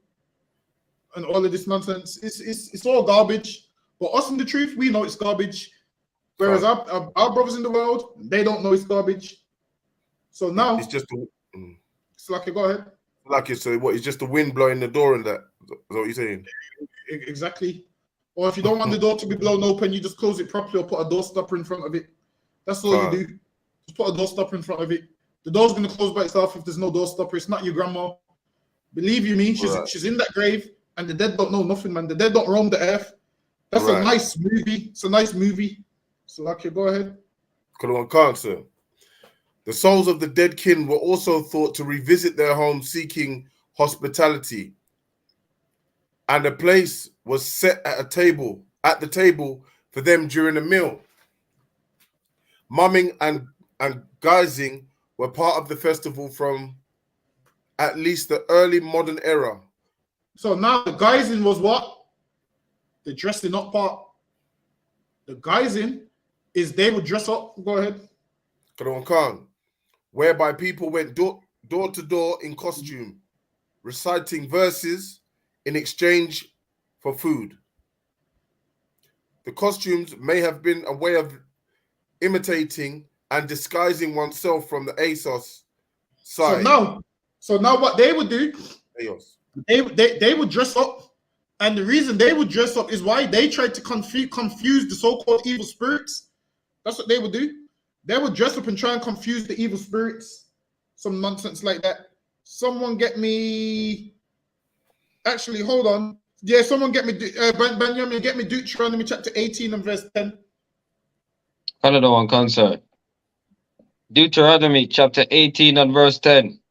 and all of this nonsense. It's all garbage. But us in the truth, we know it's garbage. Whereas our brothers in the world, they don't know it's garbage. So now it's just so Lucky, go ahead. Lucky, so what? It's just the wind blowing the door and that. Is that what you're saying? Exactly. Or if you don't want the door to be blown open, you just close it properly or put a door stopper in front of it. That's all you do. Just put a door stopper in front of it. The door's going to close by itself if there's no door stopper. It's not your grandma. Believe you me, she's in that grave, and the dead don't know nothing, man. The dead don't roam the earth. That's a nice movie. It's a nice movie. So, okay, go ahead. Sir. The souls of the dead kin were also thought to revisit their homes seeking hospitality. And a place was set at the table for them during a meal. Mumming and guising were part of the festival from at least the early modern era. So now the guising was what? The dressing up part. The guising is they would dress up. Go ahead. Whereby people went door to door in costume, reciting verses in exchange for food. The costumes may have been a way of imitating and disguising oneself from the ASOS side. So now what they would do, they would dress up, and the reason they would dress up is why they tried to confuse the so-called evil spirits. That's what they would do. They would dress up and try and confuse the evil spirits. Some nonsense like that. Someone get me... Actually, hold on. Yeah, someone get me... Benjamin, get me Deuteronomy chapter 18 and verse 10. Another one, concern. Deuteronomy chapter 18 and verse 10.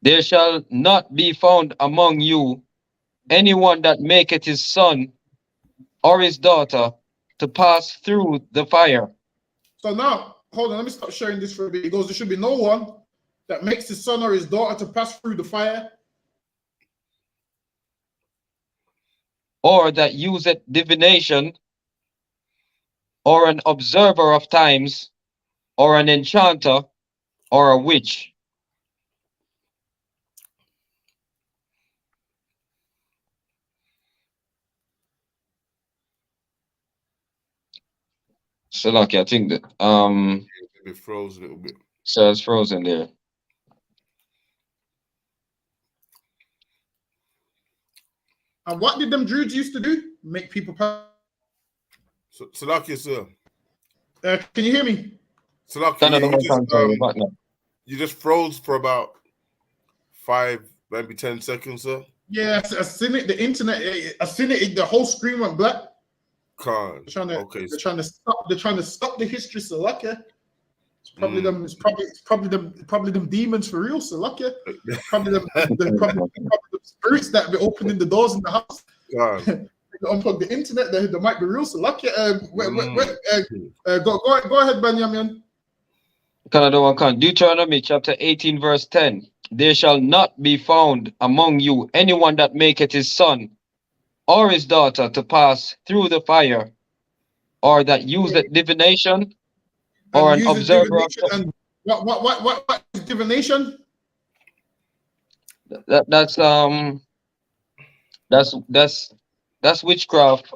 There shall not be found among you anyone that maketh his son or his daughter to pass through the fire. So now, hold on, let me stop sharing this for a bit. It goes, there should be no one that makes his son or his daughter to pass through the fire. Or that useth divination, or an observer of times, or an enchanter, or a witch. So lucky, I think that it froze a little bit. So it's frozen there. And what did them druids used to do? Make people pass. Salakia, sir. Can you hear me? Salakia, you just froze for about 5, maybe 10 seconds, sir. Yeah, I seen it. The internet, I seen it. The whole screen went black. They're trying to stop the history, Salakia. It's probably them. It's probably them demons for real, Salakia. Probably them spirits that be opening the doors in the house. Unplug the internet. They might be real, Salakia. Go ahead, Benjamin. Deuteronomy chapter 18 verse 10. There shall not be found among you anyone that maketh his son or his daughter to pass through the fire, or that useth divination, or an observer of... What is divination? That's witchcraft,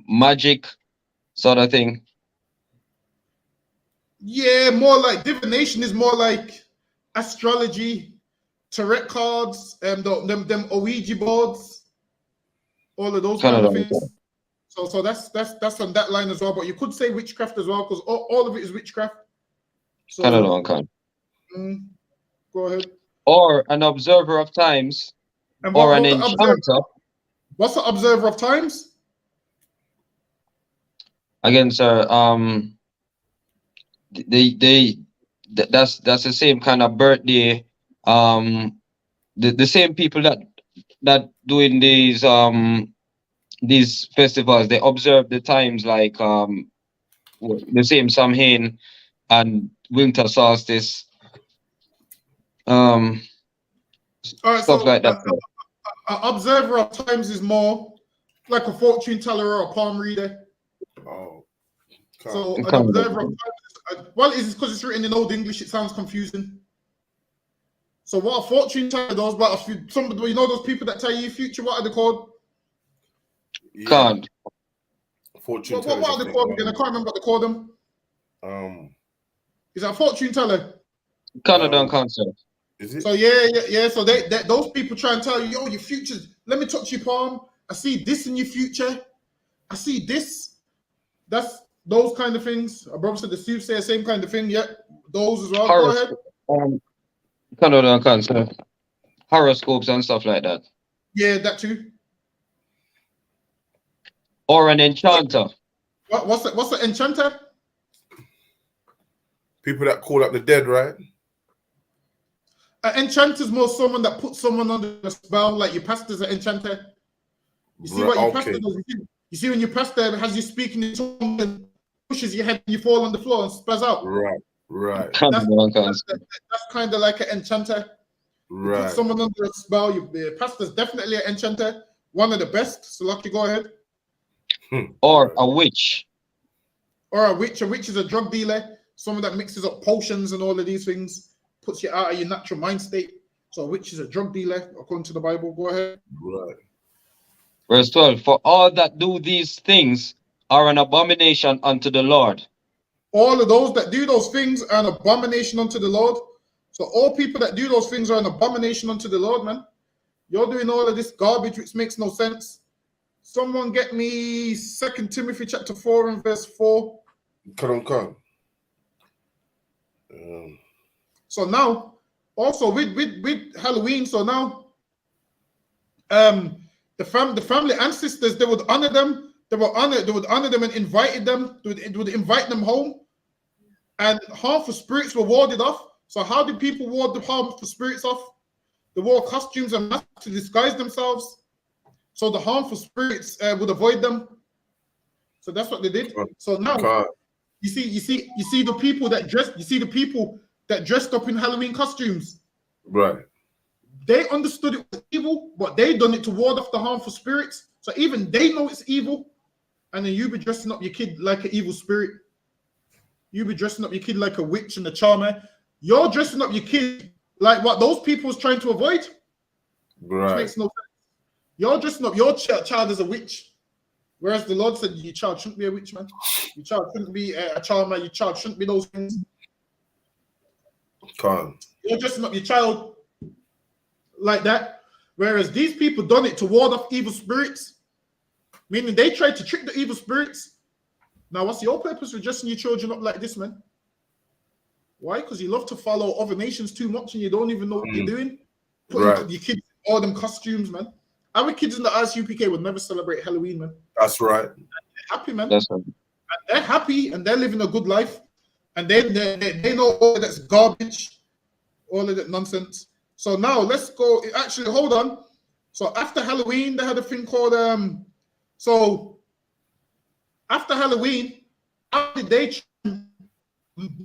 magic sort of thing. Yeah, more like divination is more like astrology, tarot cards, them Ouija boards, all of those kind of things. So that's on that line as well. But you could say witchcraft as well, because all of it is witchcraft. So, go ahead. Or an observer of times, or an enchanter. What's the observer of times? Again, sir, that's the same kind of birthday. The same people that doing these festivals, they observe the times like the same Samhain and winter solstice. All right, stuff like that. An observer of times is more like a fortune teller or a palm reader. Oh, so an observer of times, well, it's because it's written in Old English, it sounds confusing. So what a fortune teller does, but somebody, you know those people that tell you your future, what are they called? Can't. Fortune teller. What are they called again? I can't remember what they call them. Is that a fortune teller? Canada cancer. Is it? So yeah. So they those people try and tell you, yo, your future's let me touch your palm. I see this in your future. I see this. That's those kind of things. Our brother said the soothsayer, same kind of thing. Yeah, those as well. Go ahead. Horoscopes and stuff like that. Yeah, that too. Or an enchanter. What's the enchanter? People that call up the dead, right? An enchanter is more someone that puts someone under a spell, like your pastor's an enchanter. You see what your pastor does? You see when your pastor has you speaking in tongues and pushes your head and you fall on the floor and spaz out. Right. That's kind of like an enchanter. Right. You put someone under a spell. The pastor's definitely an enchanter. One of the best. So lucky, go ahead. Or a witch. Or a witch. A witch is a drug dealer. Someone that mixes up potions and all of these things, puts you out of your natural mind state. So a witch is a drug dealer, according to the Bible. Go ahead. Right. Verse 12. For all that do these things are an abomination unto the Lord. All of those that do those things are an abomination unto the Lord. So all people that do those things are an abomination unto the Lord, man. You're doing all of this garbage which makes no sense. Someone get me 2 Timothy chapter 4 and verse 4. Come. So now, also with Halloween, so now the family ancestors, they would honor them. They would honor them and invited them. They would invite them home, and harmful spirits were warded off. So how did people ward the harmful spirits off? They wore costumes and masks to disguise themselves, so the harmful spirits would avoid them. So that's what they did. So now you see the people that dressed. You see the people that dressed up in Halloween costumes. Right. They understood it was evil, but they done it to ward off the harmful spirits. So even they know it's evil. And then you be dressing up your kid like an evil spirit. You be dressing up your kid like a witch and a charmer. You're dressing up your kid like what those people was trying to avoid. Right. Which makes no sense. You're dressing up your child as a witch. Whereas the Lord said your child shouldn't be a witch, man. Your child shouldn't be a charmer. Your child shouldn't be those things. You're dressing up your child like that. Whereas these people done it to ward off evil spirits. Meaning they tried to trick the evil spirits. Now, what's your purpose for dressing your children up like this, man? Why? Because you love to follow other nations too much and you don't even know what you're doing. Putting your kids in all them costumes, man. Our kids in the ISUPK would never celebrate Halloween, man. That's right. They're happy, man. That's right. And they're happy and they're living a good life. And they know all of that's garbage, all of that nonsense. So now let's go. Actually, hold on. So after Halloween, they had a thing called So after Halloween, how did they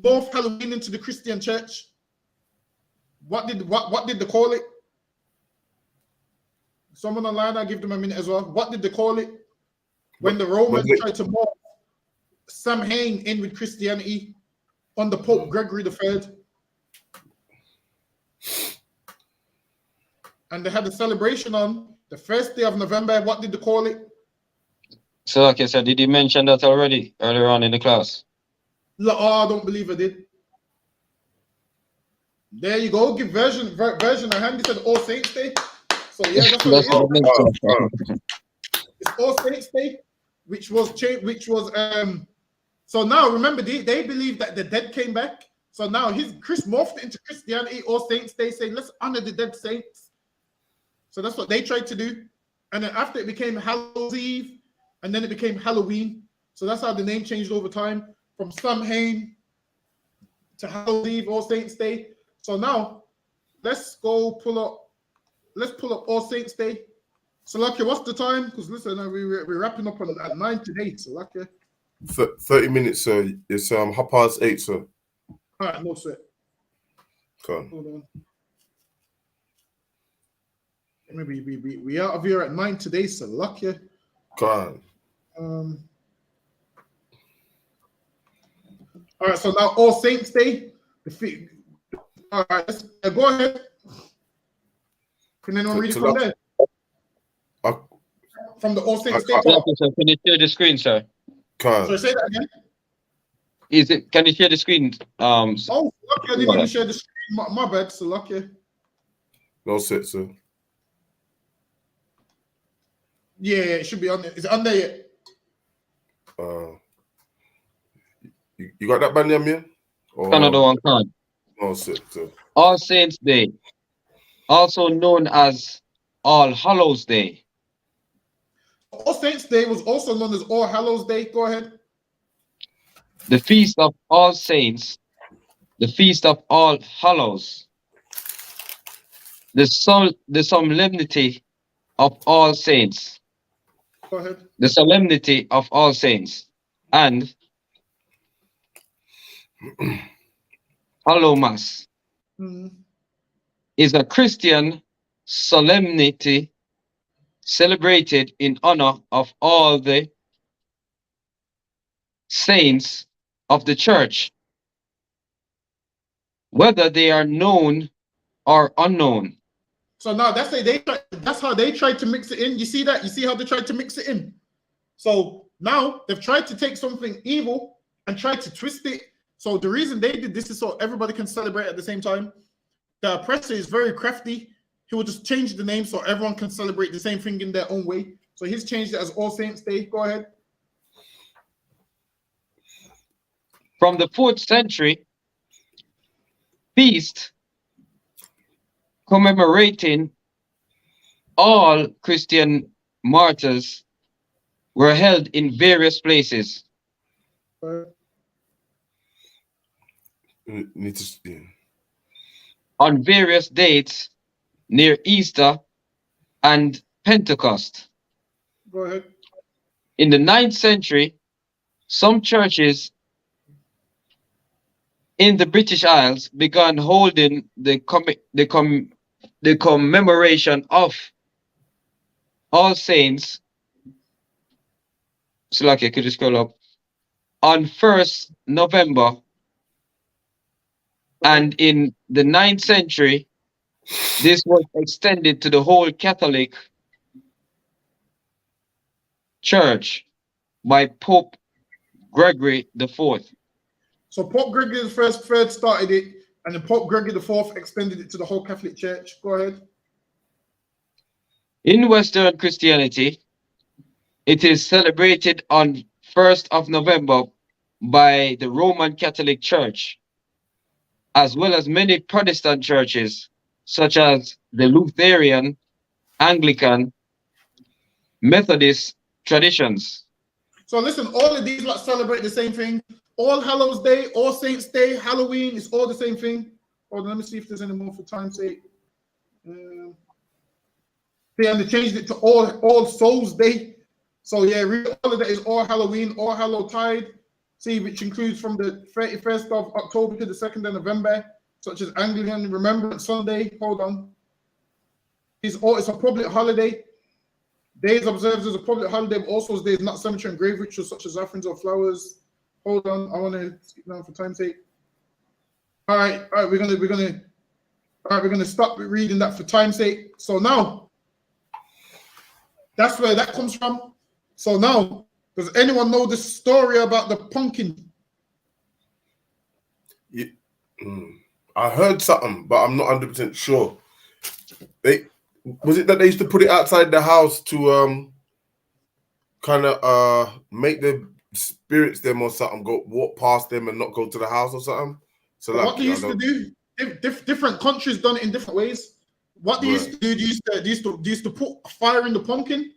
morph Halloween into the Christian church? What did they call it? Someone online, I'll give them a minute as well. What did they call it? When the Romans tried to morph Samhain in with Christianity under Pope Gregory III. And they had a celebration on the first day of November. What did they call it? So, like I said, did you mention that already earlier on in the class? I don't believe I did. There you go. Give version a hand. He said All Saints Day. So yeah, that's what it is. It's All Saints Day, which was changed. So now remember, they believe that the dead came back. So now Chris morphed into Christianity. All Saints Day, saying let's honor the dead saints. So that's what they tried to do. And then after it became Hallows Eve, and then it became Halloween. So that's how the name changed over time from Samhain to Hallows Eve, All Saints Day. So now let's pull up All Saints Day. So Lucky, what's the time? Because listen, we're wrapping up at 9 today. So Lucky. 30 minutes, sir. It's 8:30, sir. All right, no sweat. Okay. Hold on. Maybe we out of here at 9 today, so Lucky. Okay. All right, so now All Saints Day. All right, let's go ahead. Can anyone read it from there? From the All Saints Day. Can you share the screen, sir? So say that again. Can you share the screen? Lucky, I didn't even share the screen. My bad, so Lucky. No set, sir. Yeah, it should be on there. Is it on there yet? You got that, Banyamin? Another one card. No, sir. All Saints Day, also known as All Hallows Day. All Saints Day was also known as All Hallows Day. Go ahead. The Feast of All Saints, the Feast of All Hallows, the solemnity of All Saints. Go ahead. The solemnity of All Saints, and Hallowmas is a Christian solemnity celebrated in honor of all the saints of the church, whether they are known or unknown. So now that's how they tried to mix it in. You see that? You see how they tried to mix it in? So now they've tried to take something evil and tried to twist it. So the reason they did this is so everybody can celebrate at the same time. The oppressor is very crafty. He will just change the name so everyone can celebrate the same thing in their own way. So he's changed it as All Saints Day. Go ahead. From the 4th century, feast commemorating all Christian martyrs were held in various places. On various dates near Easter and Pentecost. Go ahead. In the 9th century, some churches in the British Isles began holding the commemoration of All Saints. Slacky, could you scroll up? On 1st November. And in the 9th century, this was extended to the whole Catholic Church by Pope Gregory IV. So Pope Gregory III started it, and then Pope Gregory IV extended it to the whole Catholic Church. Go ahead. In Western Christianity, it is celebrated on 1st of November by the Roman Catholic Church, as well as many Protestant churches, such as the Lutheran, Anglican, Methodist traditions. So listen, all of these celebrate the same thing. All Hallows Day, All Saints Day, Halloween, it's all the same thing. Hold on, let me see if there's any more for time's sake. And they changed it to All Souls Day. So yeah, real holiday is All Halloween, All Hallowtide. See, which includes from the 31st of October to the 2nd of November, such as Anglican Remembrance Sunday. Hold on. It's a public holiday. Days observed as a public holiday, but also days not cemetery and grave rituals such as offerings or flowers. Hold on, I want to skip down for time's sake. All right, we're gonna stop reading that for time's sake. So now, that's where that comes from. So now, does anyone know the story about the pumpkin? Yeah. I heard something, but I'm not 100% sure. Was it that they used to put it outside the house to kind of make the spirits them or something walk past them and not go to the house or something? So what they used to do, different countries done it in different ways. What they used to do, they used to put fire in the pumpkin.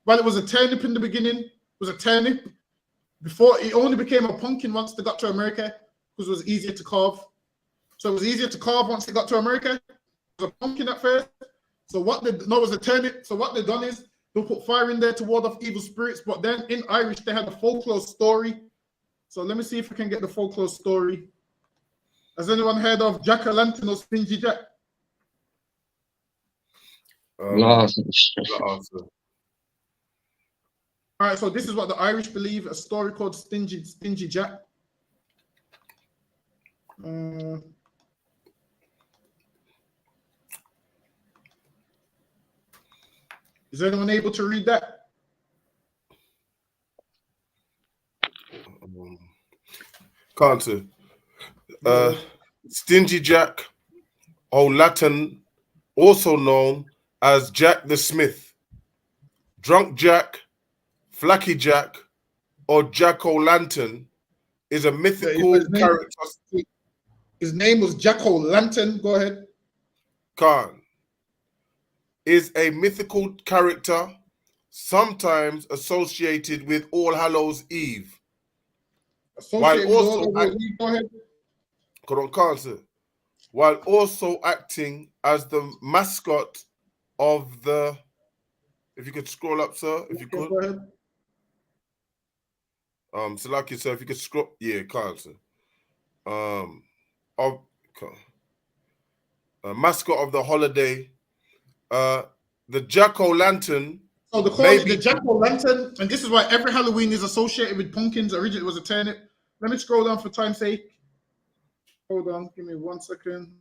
Well, it was a turnip in the beginning. It was a turnip. Before it only became a pumpkin once they got to America, because it was easier to carve. So it was easier to carve once they got to America. It was a pumpkin at first. So it was a turnip. So what they've done is they'll put fire in there to ward off evil spirits. But then in Irish, they had a folklore story. So let me see if I can get the folklore story. Has anyone heard of Jack-o'-lantern or Stingy Jack? Last. All right, so this is what the Irish believe, a story called Stingy Jack. Is anyone able to read that? Can't see. Stingy Jack, Latin, also known as Jack the Smith. Drunk Jack, Flacky Jack, or Jack-o'-lantern is a mythical character. His name was Jack-o'-lantern. Go ahead. Khan is a mythical character, sometimes associated with All Hallows Eve. While also acting as the mascot of the. If you could scroll up, sir, if you could. Go ahead. Salaki, sir, if you could scroll, yeah, can't, sir. Mascot of the holiday, the Jack-o'-lantern. So they call it the Jack-o'-lantern, and this is why every Halloween is associated with pumpkins. Originally, it was a turnip. Let me scroll down for time's sake. Hold on, give me 1 second.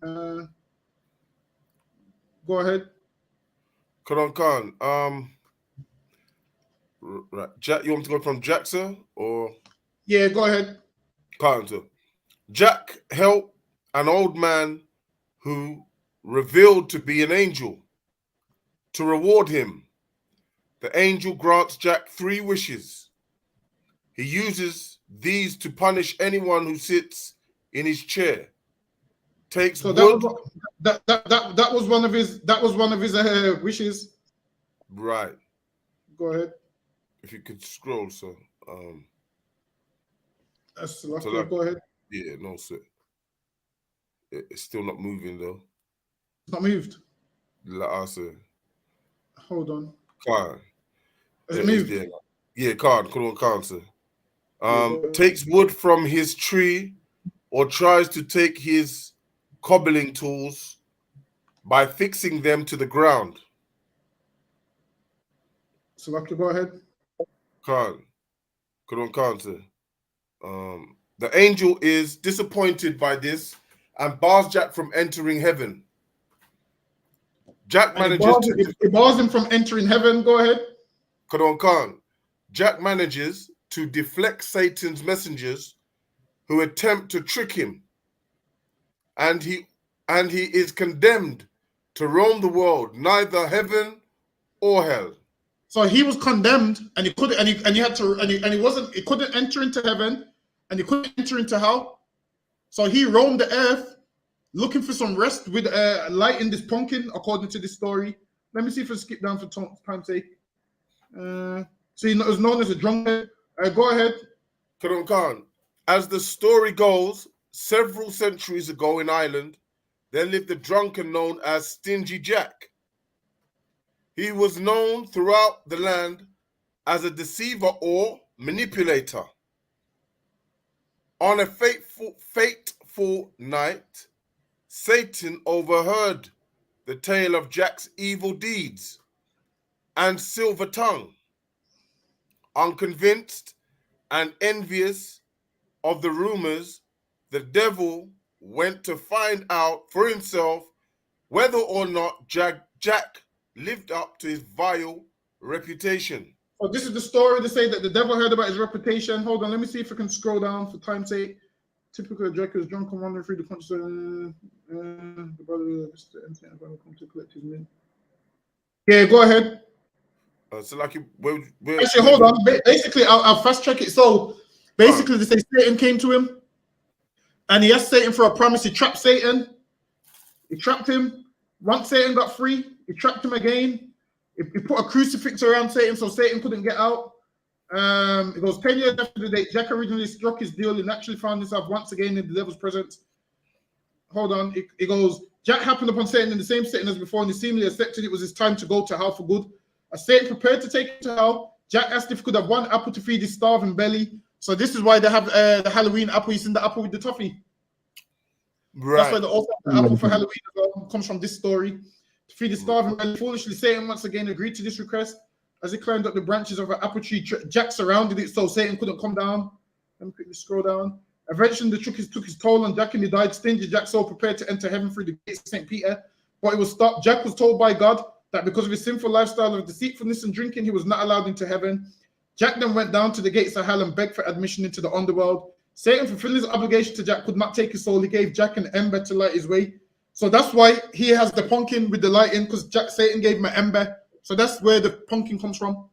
Go ahead. Khan. Right, Jack. You want me to go from Jack, sir, or? Yeah, go ahead. Khan, sir. Jack helped an old man who revealed to be an angel. To reward him, the angel grants Jack 3 wishes. He uses these to punish anyone who sits in his chair. Takes so wood. That was one of his wishes. Right. Go ahead. If you could scroll, sir. That's go ahead. Yeah, no, sir. It's still not moving though. It's not moved. Sir. Hold on. Khan. Has it moved? Yeah, Khan, sir. Takes wood from his tree or tries to take his cobbling tools by fixing them to the ground. So, go ahead. Khan, sir. The angel is disappointed by this and bars Jack from entering heaven. Jack manages it bars him from entering heaven. Go ahead. Khan. Jack manages to deflect Satan's messengers who attempt to trick him. And he is condemned to roam the world, neither heaven or hell. So he was condemned, and he couldn't, and he couldn't enter into heaven, and he couldn't enter into hell. So he roamed the earth looking for some rest with light in this pumpkin, according to this story. Let me see if I skip down for time's sake. So he was known as a drunkard. Go ahead. Khan. As the story goes, several centuries ago in Ireland, there lived a drunkard known as Stingy Jack. He was known throughout the land as a deceiver or manipulator. On a fateful night, Satan overheard the tale of Jack's evil deeds and silver tongue. Unconvinced and envious of the rumors, the devil went to find out for himself whether or not Jack lived up to his vile reputation. Oh, this is the story to say that the devil heard about his reputation. Hold on, let me see if I can scroll down for time's sake. Typical Jack is drunk and wandering through the country. The brother come to collect his men. Yeah, go ahead. Actually, hold on. Basically, I'll fast check it. So, basically, they say Satan came to him, and he asked Satan for a promise. He trapped Satan. He trapped him. Once Satan got free, he trapped him again. He put a crucifix around Satan so Satan couldn't get out. It goes 10 years after the date. Jack originally struck his deal and actually found himself once again in the devil's presence. Hold on. It goes, Jack happened upon Satan in the same setting as before, and he seemingly accepted it was his time to go to hell for good. As Satan prepared to take him to hell, Jack asked if he could have one apple to feed his starving belly. So this is why they have the Halloween apple. You seen the apple with the toffee. Right. That's why the apple for Halloween comes from this story. To feed his starving belly, foolishly, Satan once again agreed to this request. As he climbed up the branches of an apple tree, Jack surrounded it so Satan couldn't come down. Let me quickly scroll down. Eventually, the trick took his toll on Jack and he died. Stingy Jack so prepared to enter heaven through the gates of St. Peter, but it was stopped. Jack was told by God that because of his sinful lifestyle of deceitfulness and drinking, he was not allowed into heaven. Jack then went down to the gates of hell and begged for admission into the underworld. Satan, fulfilling his obligation to Jack, could not take his soul. He gave Jack an ember to light his way. So that's why he has the pumpkin with the light in, because Satan gave him an ember So that's where the pumpkin comes from.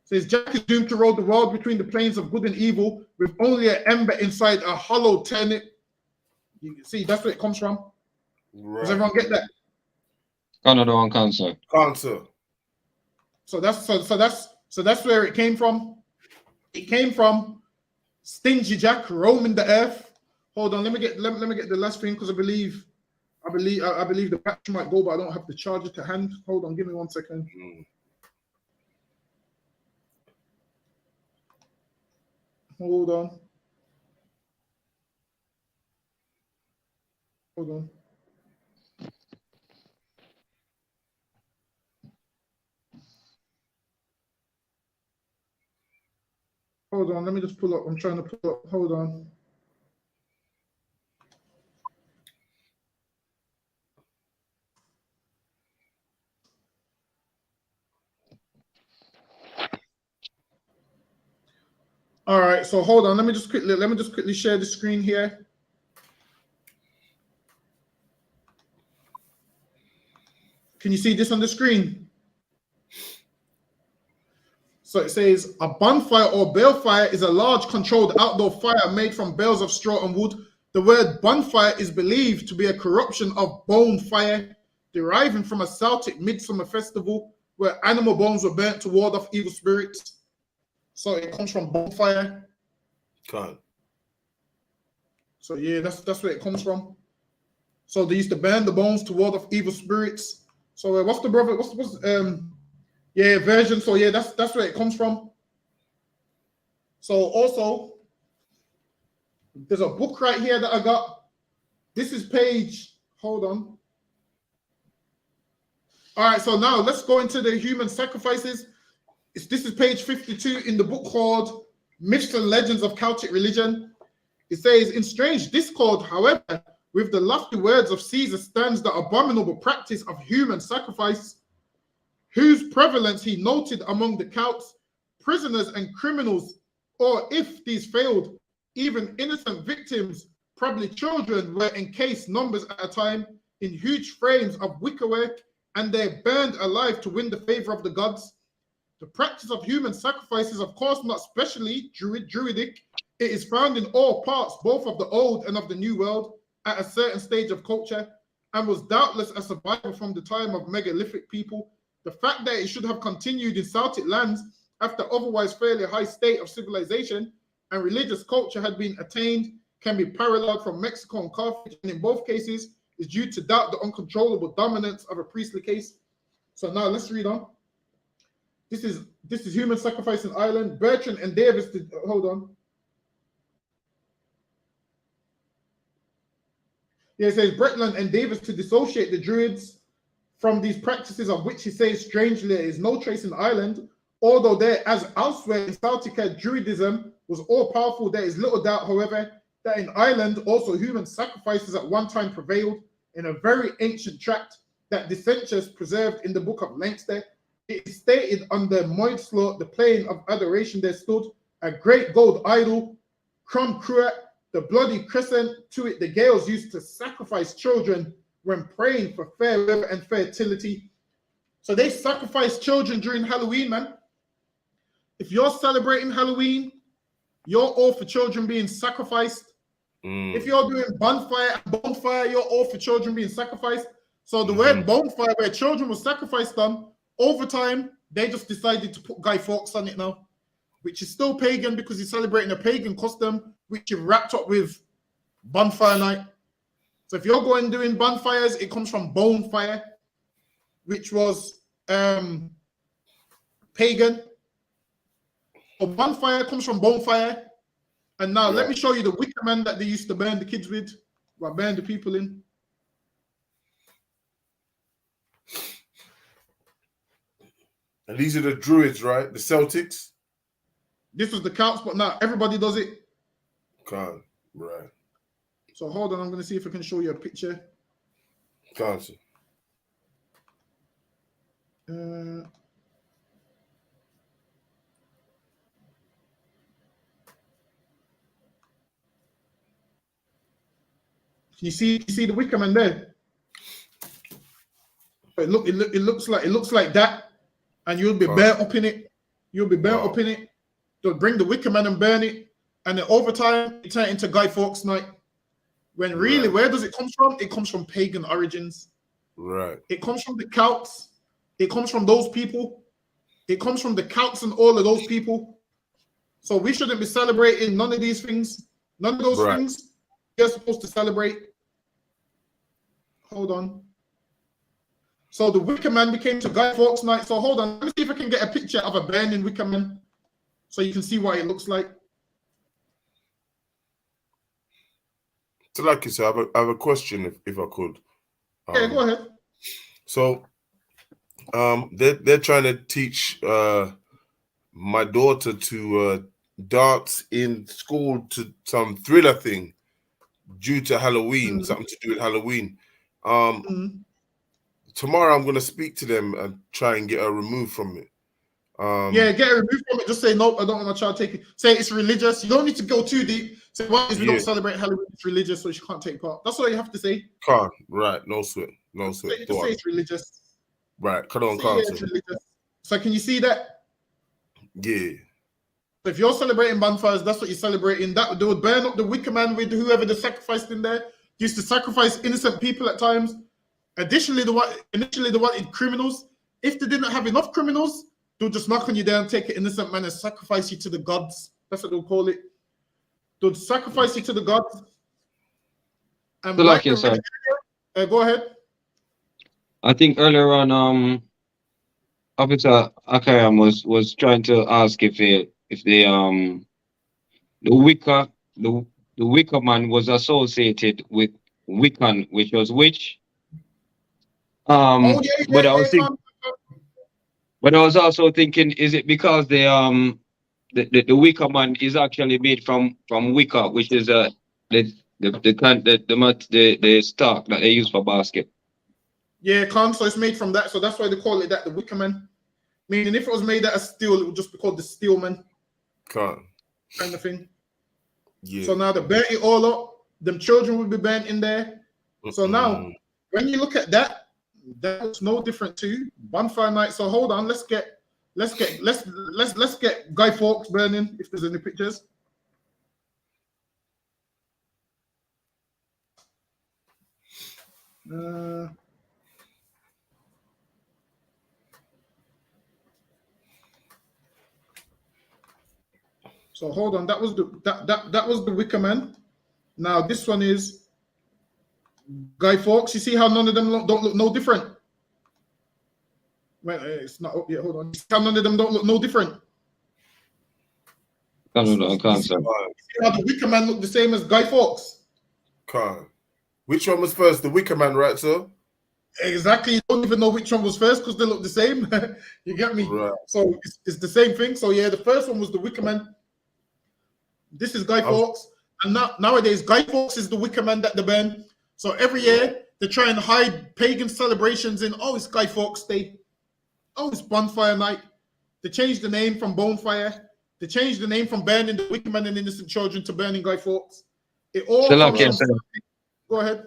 It says Jack is doomed to roll the world between the planes of good and evil with only an ember inside a hollow turnip. You can see that's where it comes from. Right. Does everyone get that? Another one cancer. Cancer. So that's where it came from. It came from Stingy Jack roaming the earth. Hold on, let me get the last thing because I believe the battery might go, but I don't have the charger to hand. Hold on, give me 1 second. Hold on. Hold on. Hold on, let me just pull up. I'm trying to pull up. Hold on. All right, so hold on. Let me just quickly share the screen here. Can you see this on the screen? So it says a bonfire or balefire is a large controlled outdoor fire made from bales of straw and wood. The word bonfire is believed to be a corruption of bone fire, deriving from a Celtic midsummer festival where animal bones were burnt to ward off evil spirits. So it comes from bonfire. Can't. So yeah, that's where it comes from. So they used to burn the bones to ward off evil spirits. So what's the brother? What's version? So yeah, that's where it comes from. So also, there's a book right here that I got. This is page. Hold on. All right, so now let's go into the human sacrifices. This is page 52 in the book called Myths and Legends of Celtic Religion. It says, in strange discord, however, with the lofty words of Caesar stands the abominable practice of human sacrifice, whose prevalence he noted among the Celts, prisoners and criminals, or if these failed, even innocent victims, probably children, were encased numbers at a time in huge frames of wickerwork, and they burned alive to win the favor of the gods. The practice of human sacrifice is, of course, not specially Druidic. It is found in all parts, both of the old and of the new world, at a certain stage of culture, and was doubtless a survival from the time of megalithic people. The fact that it should have continued in Celtic lands after otherwise fairly high state of civilization and religious culture had been attained can be paralleled from Mexico and Carthage, and in both cases is due to doubt the uncontrollable dominance of a priestly case. So now let's read on. This is human sacrifice in Ireland. Bertrand and Davis hold on. Yeah, it says Bretland and Davis to dissociate the Druids from these practices, of which he says strangely there is no trace in Ireland, although there, as elsewhere in Celtica, Druidism was all powerful. There is little doubt, however, that in Ireland also human sacrifices at one time prevailed. In a very ancient tract that Dissentius preserved in the book of Leinster, it is stated on the Moidslot, the plain of adoration, there stood a great gold idol, Crom Cruat, the bloody crescent. To it the Gaels used to sacrifice children when praying for fair weather and fertility. So they sacrifice children during Halloween, man. If you're celebrating Halloween, you're all for children being sacrificed. If you're doing bonfire, you're all for children being sacrificed. So the word bonfire, where children were sacrificed on, over time, they just decided to put Guy Fawkes on it now, which is still pagan because he's celebrating a pagan custom, which is wrapped up with bonfire night. So if you're going doing bonfires, it comes from bonfire, which was pagan. So bonfire comes from bonfire. And now let me show you the wicker man that they used to burn the kids with, or burn the people in. And these are the Druids, right? The Celtics? This was the Celts, but now everybody does it. Can't. Right. So hold on, I'm going to see if I can show you a picture. Can't. You see the wicker man there? It looks like that. and you'll be burnt up in it. You'll be burnt up in it. They'll bring the Wicker Man and burn it, and then over time it turns into Guy Fawkes Night. When really, where does it come from? It comes from pagan origins. Right. It comes from the Celts. It comes from those people. It comes from the Celts and all of those people. So we shouldn't be celebrating none of these things. None of those things you're supposed to celebrate. Hold on. So the Wicker Man became to Guy Fawkes Night. So hold on. Let me see if I can get a picture of a burning Wicker Man so you can see what it looks like. So like you said, I have a question if I could. Okay, go ahead. So they're trying to teach my daughter to dance in school to some thriller thing due to Halloween, something to do with Halloween. Tomorrow I'm gonna speak to them and try and get her removed from it. Yeah, get her removed from it. Just say no, I don't want my child take it. Say it's religious. You don't need to go too deep. Say one is we don't celebrate Halloween, it's religious, so she can't take part. That's all you have to say. Can't, right, no sweat. Just say it's religious. Right, cut on, can't. So can you see that? Yeah. So if you're celebrating bonfires, that's what you're celebrating. That they would burn up the Wicker Man with whoever they sacrificed in there. Used to sacrifice innocent people at times. Additionally, initially they wanted criminals. If they didn't have enough criminals, they'll just knock on you down, take an innocent man and sacrifice you to the gods. That's what they'll call it. They'll sacrifice you to the gods. And so like yourself. Go ahead. I think earlier on, Officer Akayam was trying to ask if the Wicker Man was associated with Wiccan, which was witch. But I was also thinking, is it because the Wicker Man is actually made from Wicca, which is the stock that they use for basket. Yeah, so it's made from that, so that's why they call it that, the Wicker Man. Meaning, if it was made out of steel, it would just be called the Steel Man. Kind of thing. Yeah. So now they burnt it all up. Them children will be burnt in there. So now, when you look at that, that's no different to bonfire night. So hold on, let's get Guy Fawkes burning if there's any pictures. So hold on, that was the Wicker Man. Now this one is Guy Fawkes. You see how none of them don't look no different? Wait, it's not up yet. Hold on. You see how none of them don't look no different? I can't say. You see how the Wicker Man look the same as Guy Fawkes? Which one was first? The Wicker Man, right, sir? Exactly. You don't even know which one was first because they look the same. You get me? Right. So it's the same thing. So yeah, the first one was the Wicker Man. This is Guy Fawkes. And nowadays, Guy Fawkes is the Wicker Man that they burn. So every year, they try and hide pagan celebrations in, it's Guy Fawkes Day. It's Bonfire Night. They changed the name from Bonfire. They changed the name from burning the Wicker Man and innocent children to burning Guy Fawkes. It all Go ahead.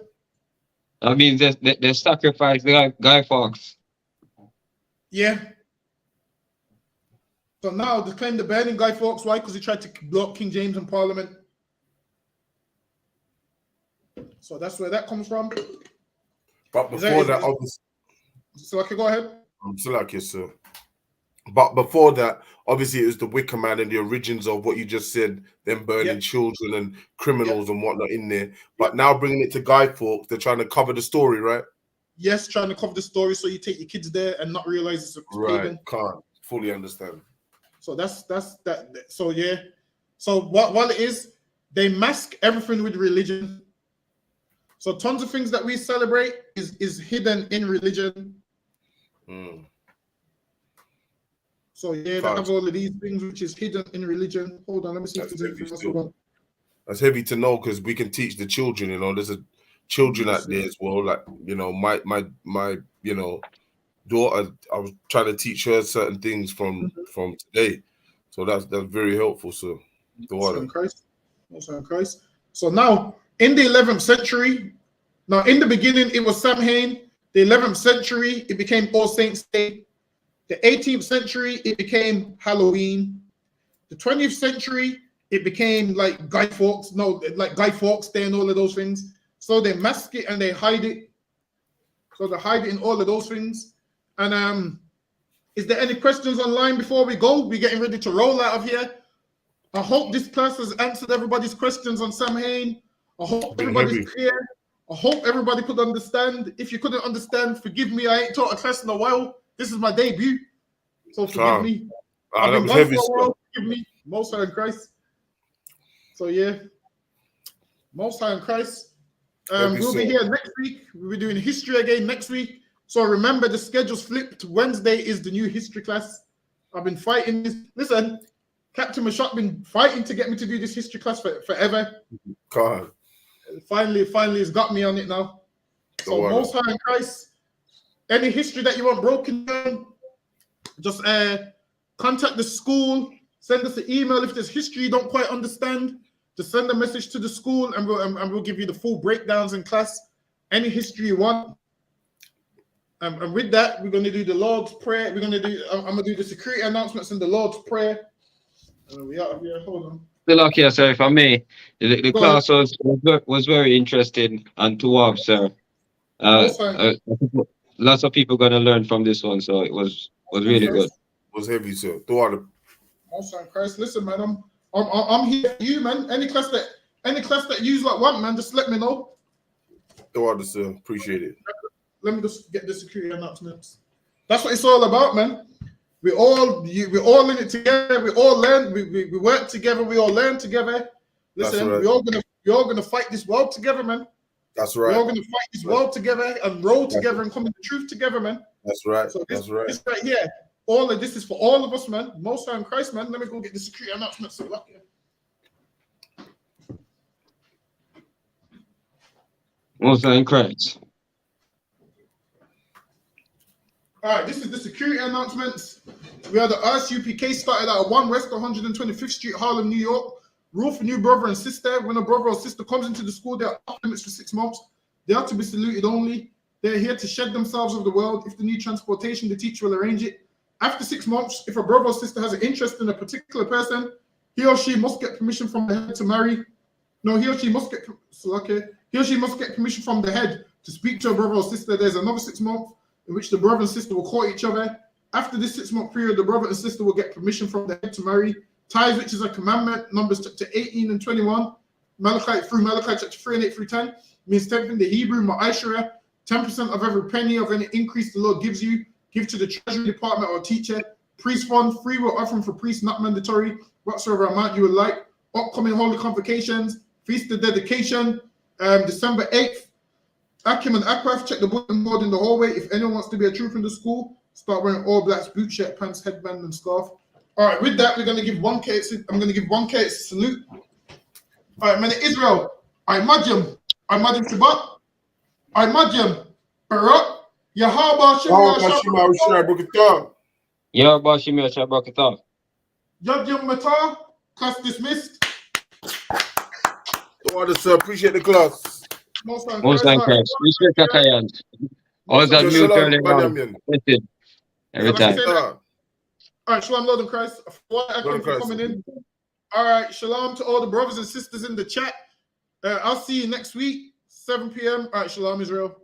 I mean, they sacrificed Guy Fawkes. Yeah. So now they claim the burning Guy Fawkes. Why? Because he tried to block King James in Parliament. So that's where that comes from. But before that, obviously. So I can go ahead. I'm still like yes, sir. But before that, obviously, it was the Wicker Man and the origins of what you just said, them burning children and criminals and whatnot in there. But now bringing it to Guy Fawkes, they're trying to cover the story, right? Yes, trying to cover the story so you take your kids there and not realize it's pagan. Can't fully understand. So that's that. So yeah. So what it is, they mask everything with religion. So tons of things that we celebrate is hidden in religion. So yeah, they have all of these things which is hidden in religion. Hold on, let me see if there's anything else. That's heavy to know because we can teach the children. There's children out there as well. Like my daughter, I was trying to teach her certain things from today. So that's very helpful. So Christ. So now in the 11th century, now in the beginning it was Samhain. The 11th century it became All Saints Day. The 18th century, it became Halloween. The 20th century, it became like Guy Fawkes Day and all of those things. So they mask it and they hide it. So they hide it in all of those things. And is there any questions online before we go? We're getting ready to roll out of here. I hope this class has answered everybody's questions on Samhain. I hope everybody's clear. I hope everybody could understand. If you couldn't understand, forgive me. I ain't taught a class in a while. This is my debut. So forgive me. I've been gone for a while. Forgive me. Most High in Christ. So yeah. Most High in Christ. We'll be here next week. We'll be doing history again next week. So remember, the schedule's flipped. Wednesday is the new history class. I've been fighting this. Listen, Captain Mashak been fighting to get me to do this history class forever. God. Finally, it's got me on it now. So Most High in Christ, any history that you want broken down, just contact the school, send us an email. If there's history you don't quite understand, just send a message to the school and we'll give you the full breakdowns in class. Any history you want. And with that, we're going to do the Lord's Prayer. I'm going to do the security announcements and the Lord's Prayer. We out of here. Hold on. Still okay, sir, if I may. The class was very interesting and to have, sir. Lots of people going to learn from this one, so it was really good. It was heavy, sir. Most High Christ, listen, man, I'm here for you, man. Any class that you want, man, just let me know. Sir. Appreciate it. Let me just get the security announcements. That's what it's all about, man. We're all in it together. We all learn. We work together. We all learn together. Listen, right. we're all gonna fight this world together, man. That's right. We're all gonna fight this world together and roll together and come to the truth together, man. That's right. So That's right. This right here, all of this is for all of us, man. Most High in Christ, man. Let me go get the security announcements. Most High in Christ. All right, this is the security announcements. We are the ISUPK started at 1 West 125th Street, Harlem, New York. Rule for new brother and sister. When a brother or sister comes into the school, they are off limits for 6 months. They are to be saluted only. They are here to shed themselves of the world. If they need transportation, the teacher will arrange it. After 6 months, if a brother or sister has an interest in a particular person, he or she must get permission from the head to marry. No, he or she must get permission from the head to speak to a brother or sister. There's another 6 months in which the brother and sister will court each other. After this 6 month period, the brother and sister will get permission from the head to marry. Tithes, which is a commandment, Numbers chapter 18 and 21, Malachi chapter 3 and 8 through 10, means 10th in the Hebrew, Ma'ashara, 10% of every penny of any increase the Lord gives you, give to the treasury department or teacher. Priest fund, free will offering for priests, not mandatory, whatsoever amount you would like. Upcoming holy convocations, feast of dedication, December 8th. Akim and Akwaf, check the bulletin board in the hallway. If anyone wants to be a troop in the school, start wearing all blacks, boot shirt, pants, headband, and scarf. All right, with that, we're going to give one courtesy. I'm going to give one courtesy salute. All right, man, Israel. I Majim Shabbat. I Majim Barak. Yahaba Shemya Yahaba Shemya Shabbat. Yajim Mata. Class dismissed. Order, sir. Appreciate the class. Most High Christ. Respect Akayan. All that mute early on. Every time. All right, shalom, Lord in Christ. For coming in. All right, shalom to all the brothers and sisters in the chat. I'll see you next week, 7 p.m. All right, shalom, Israel.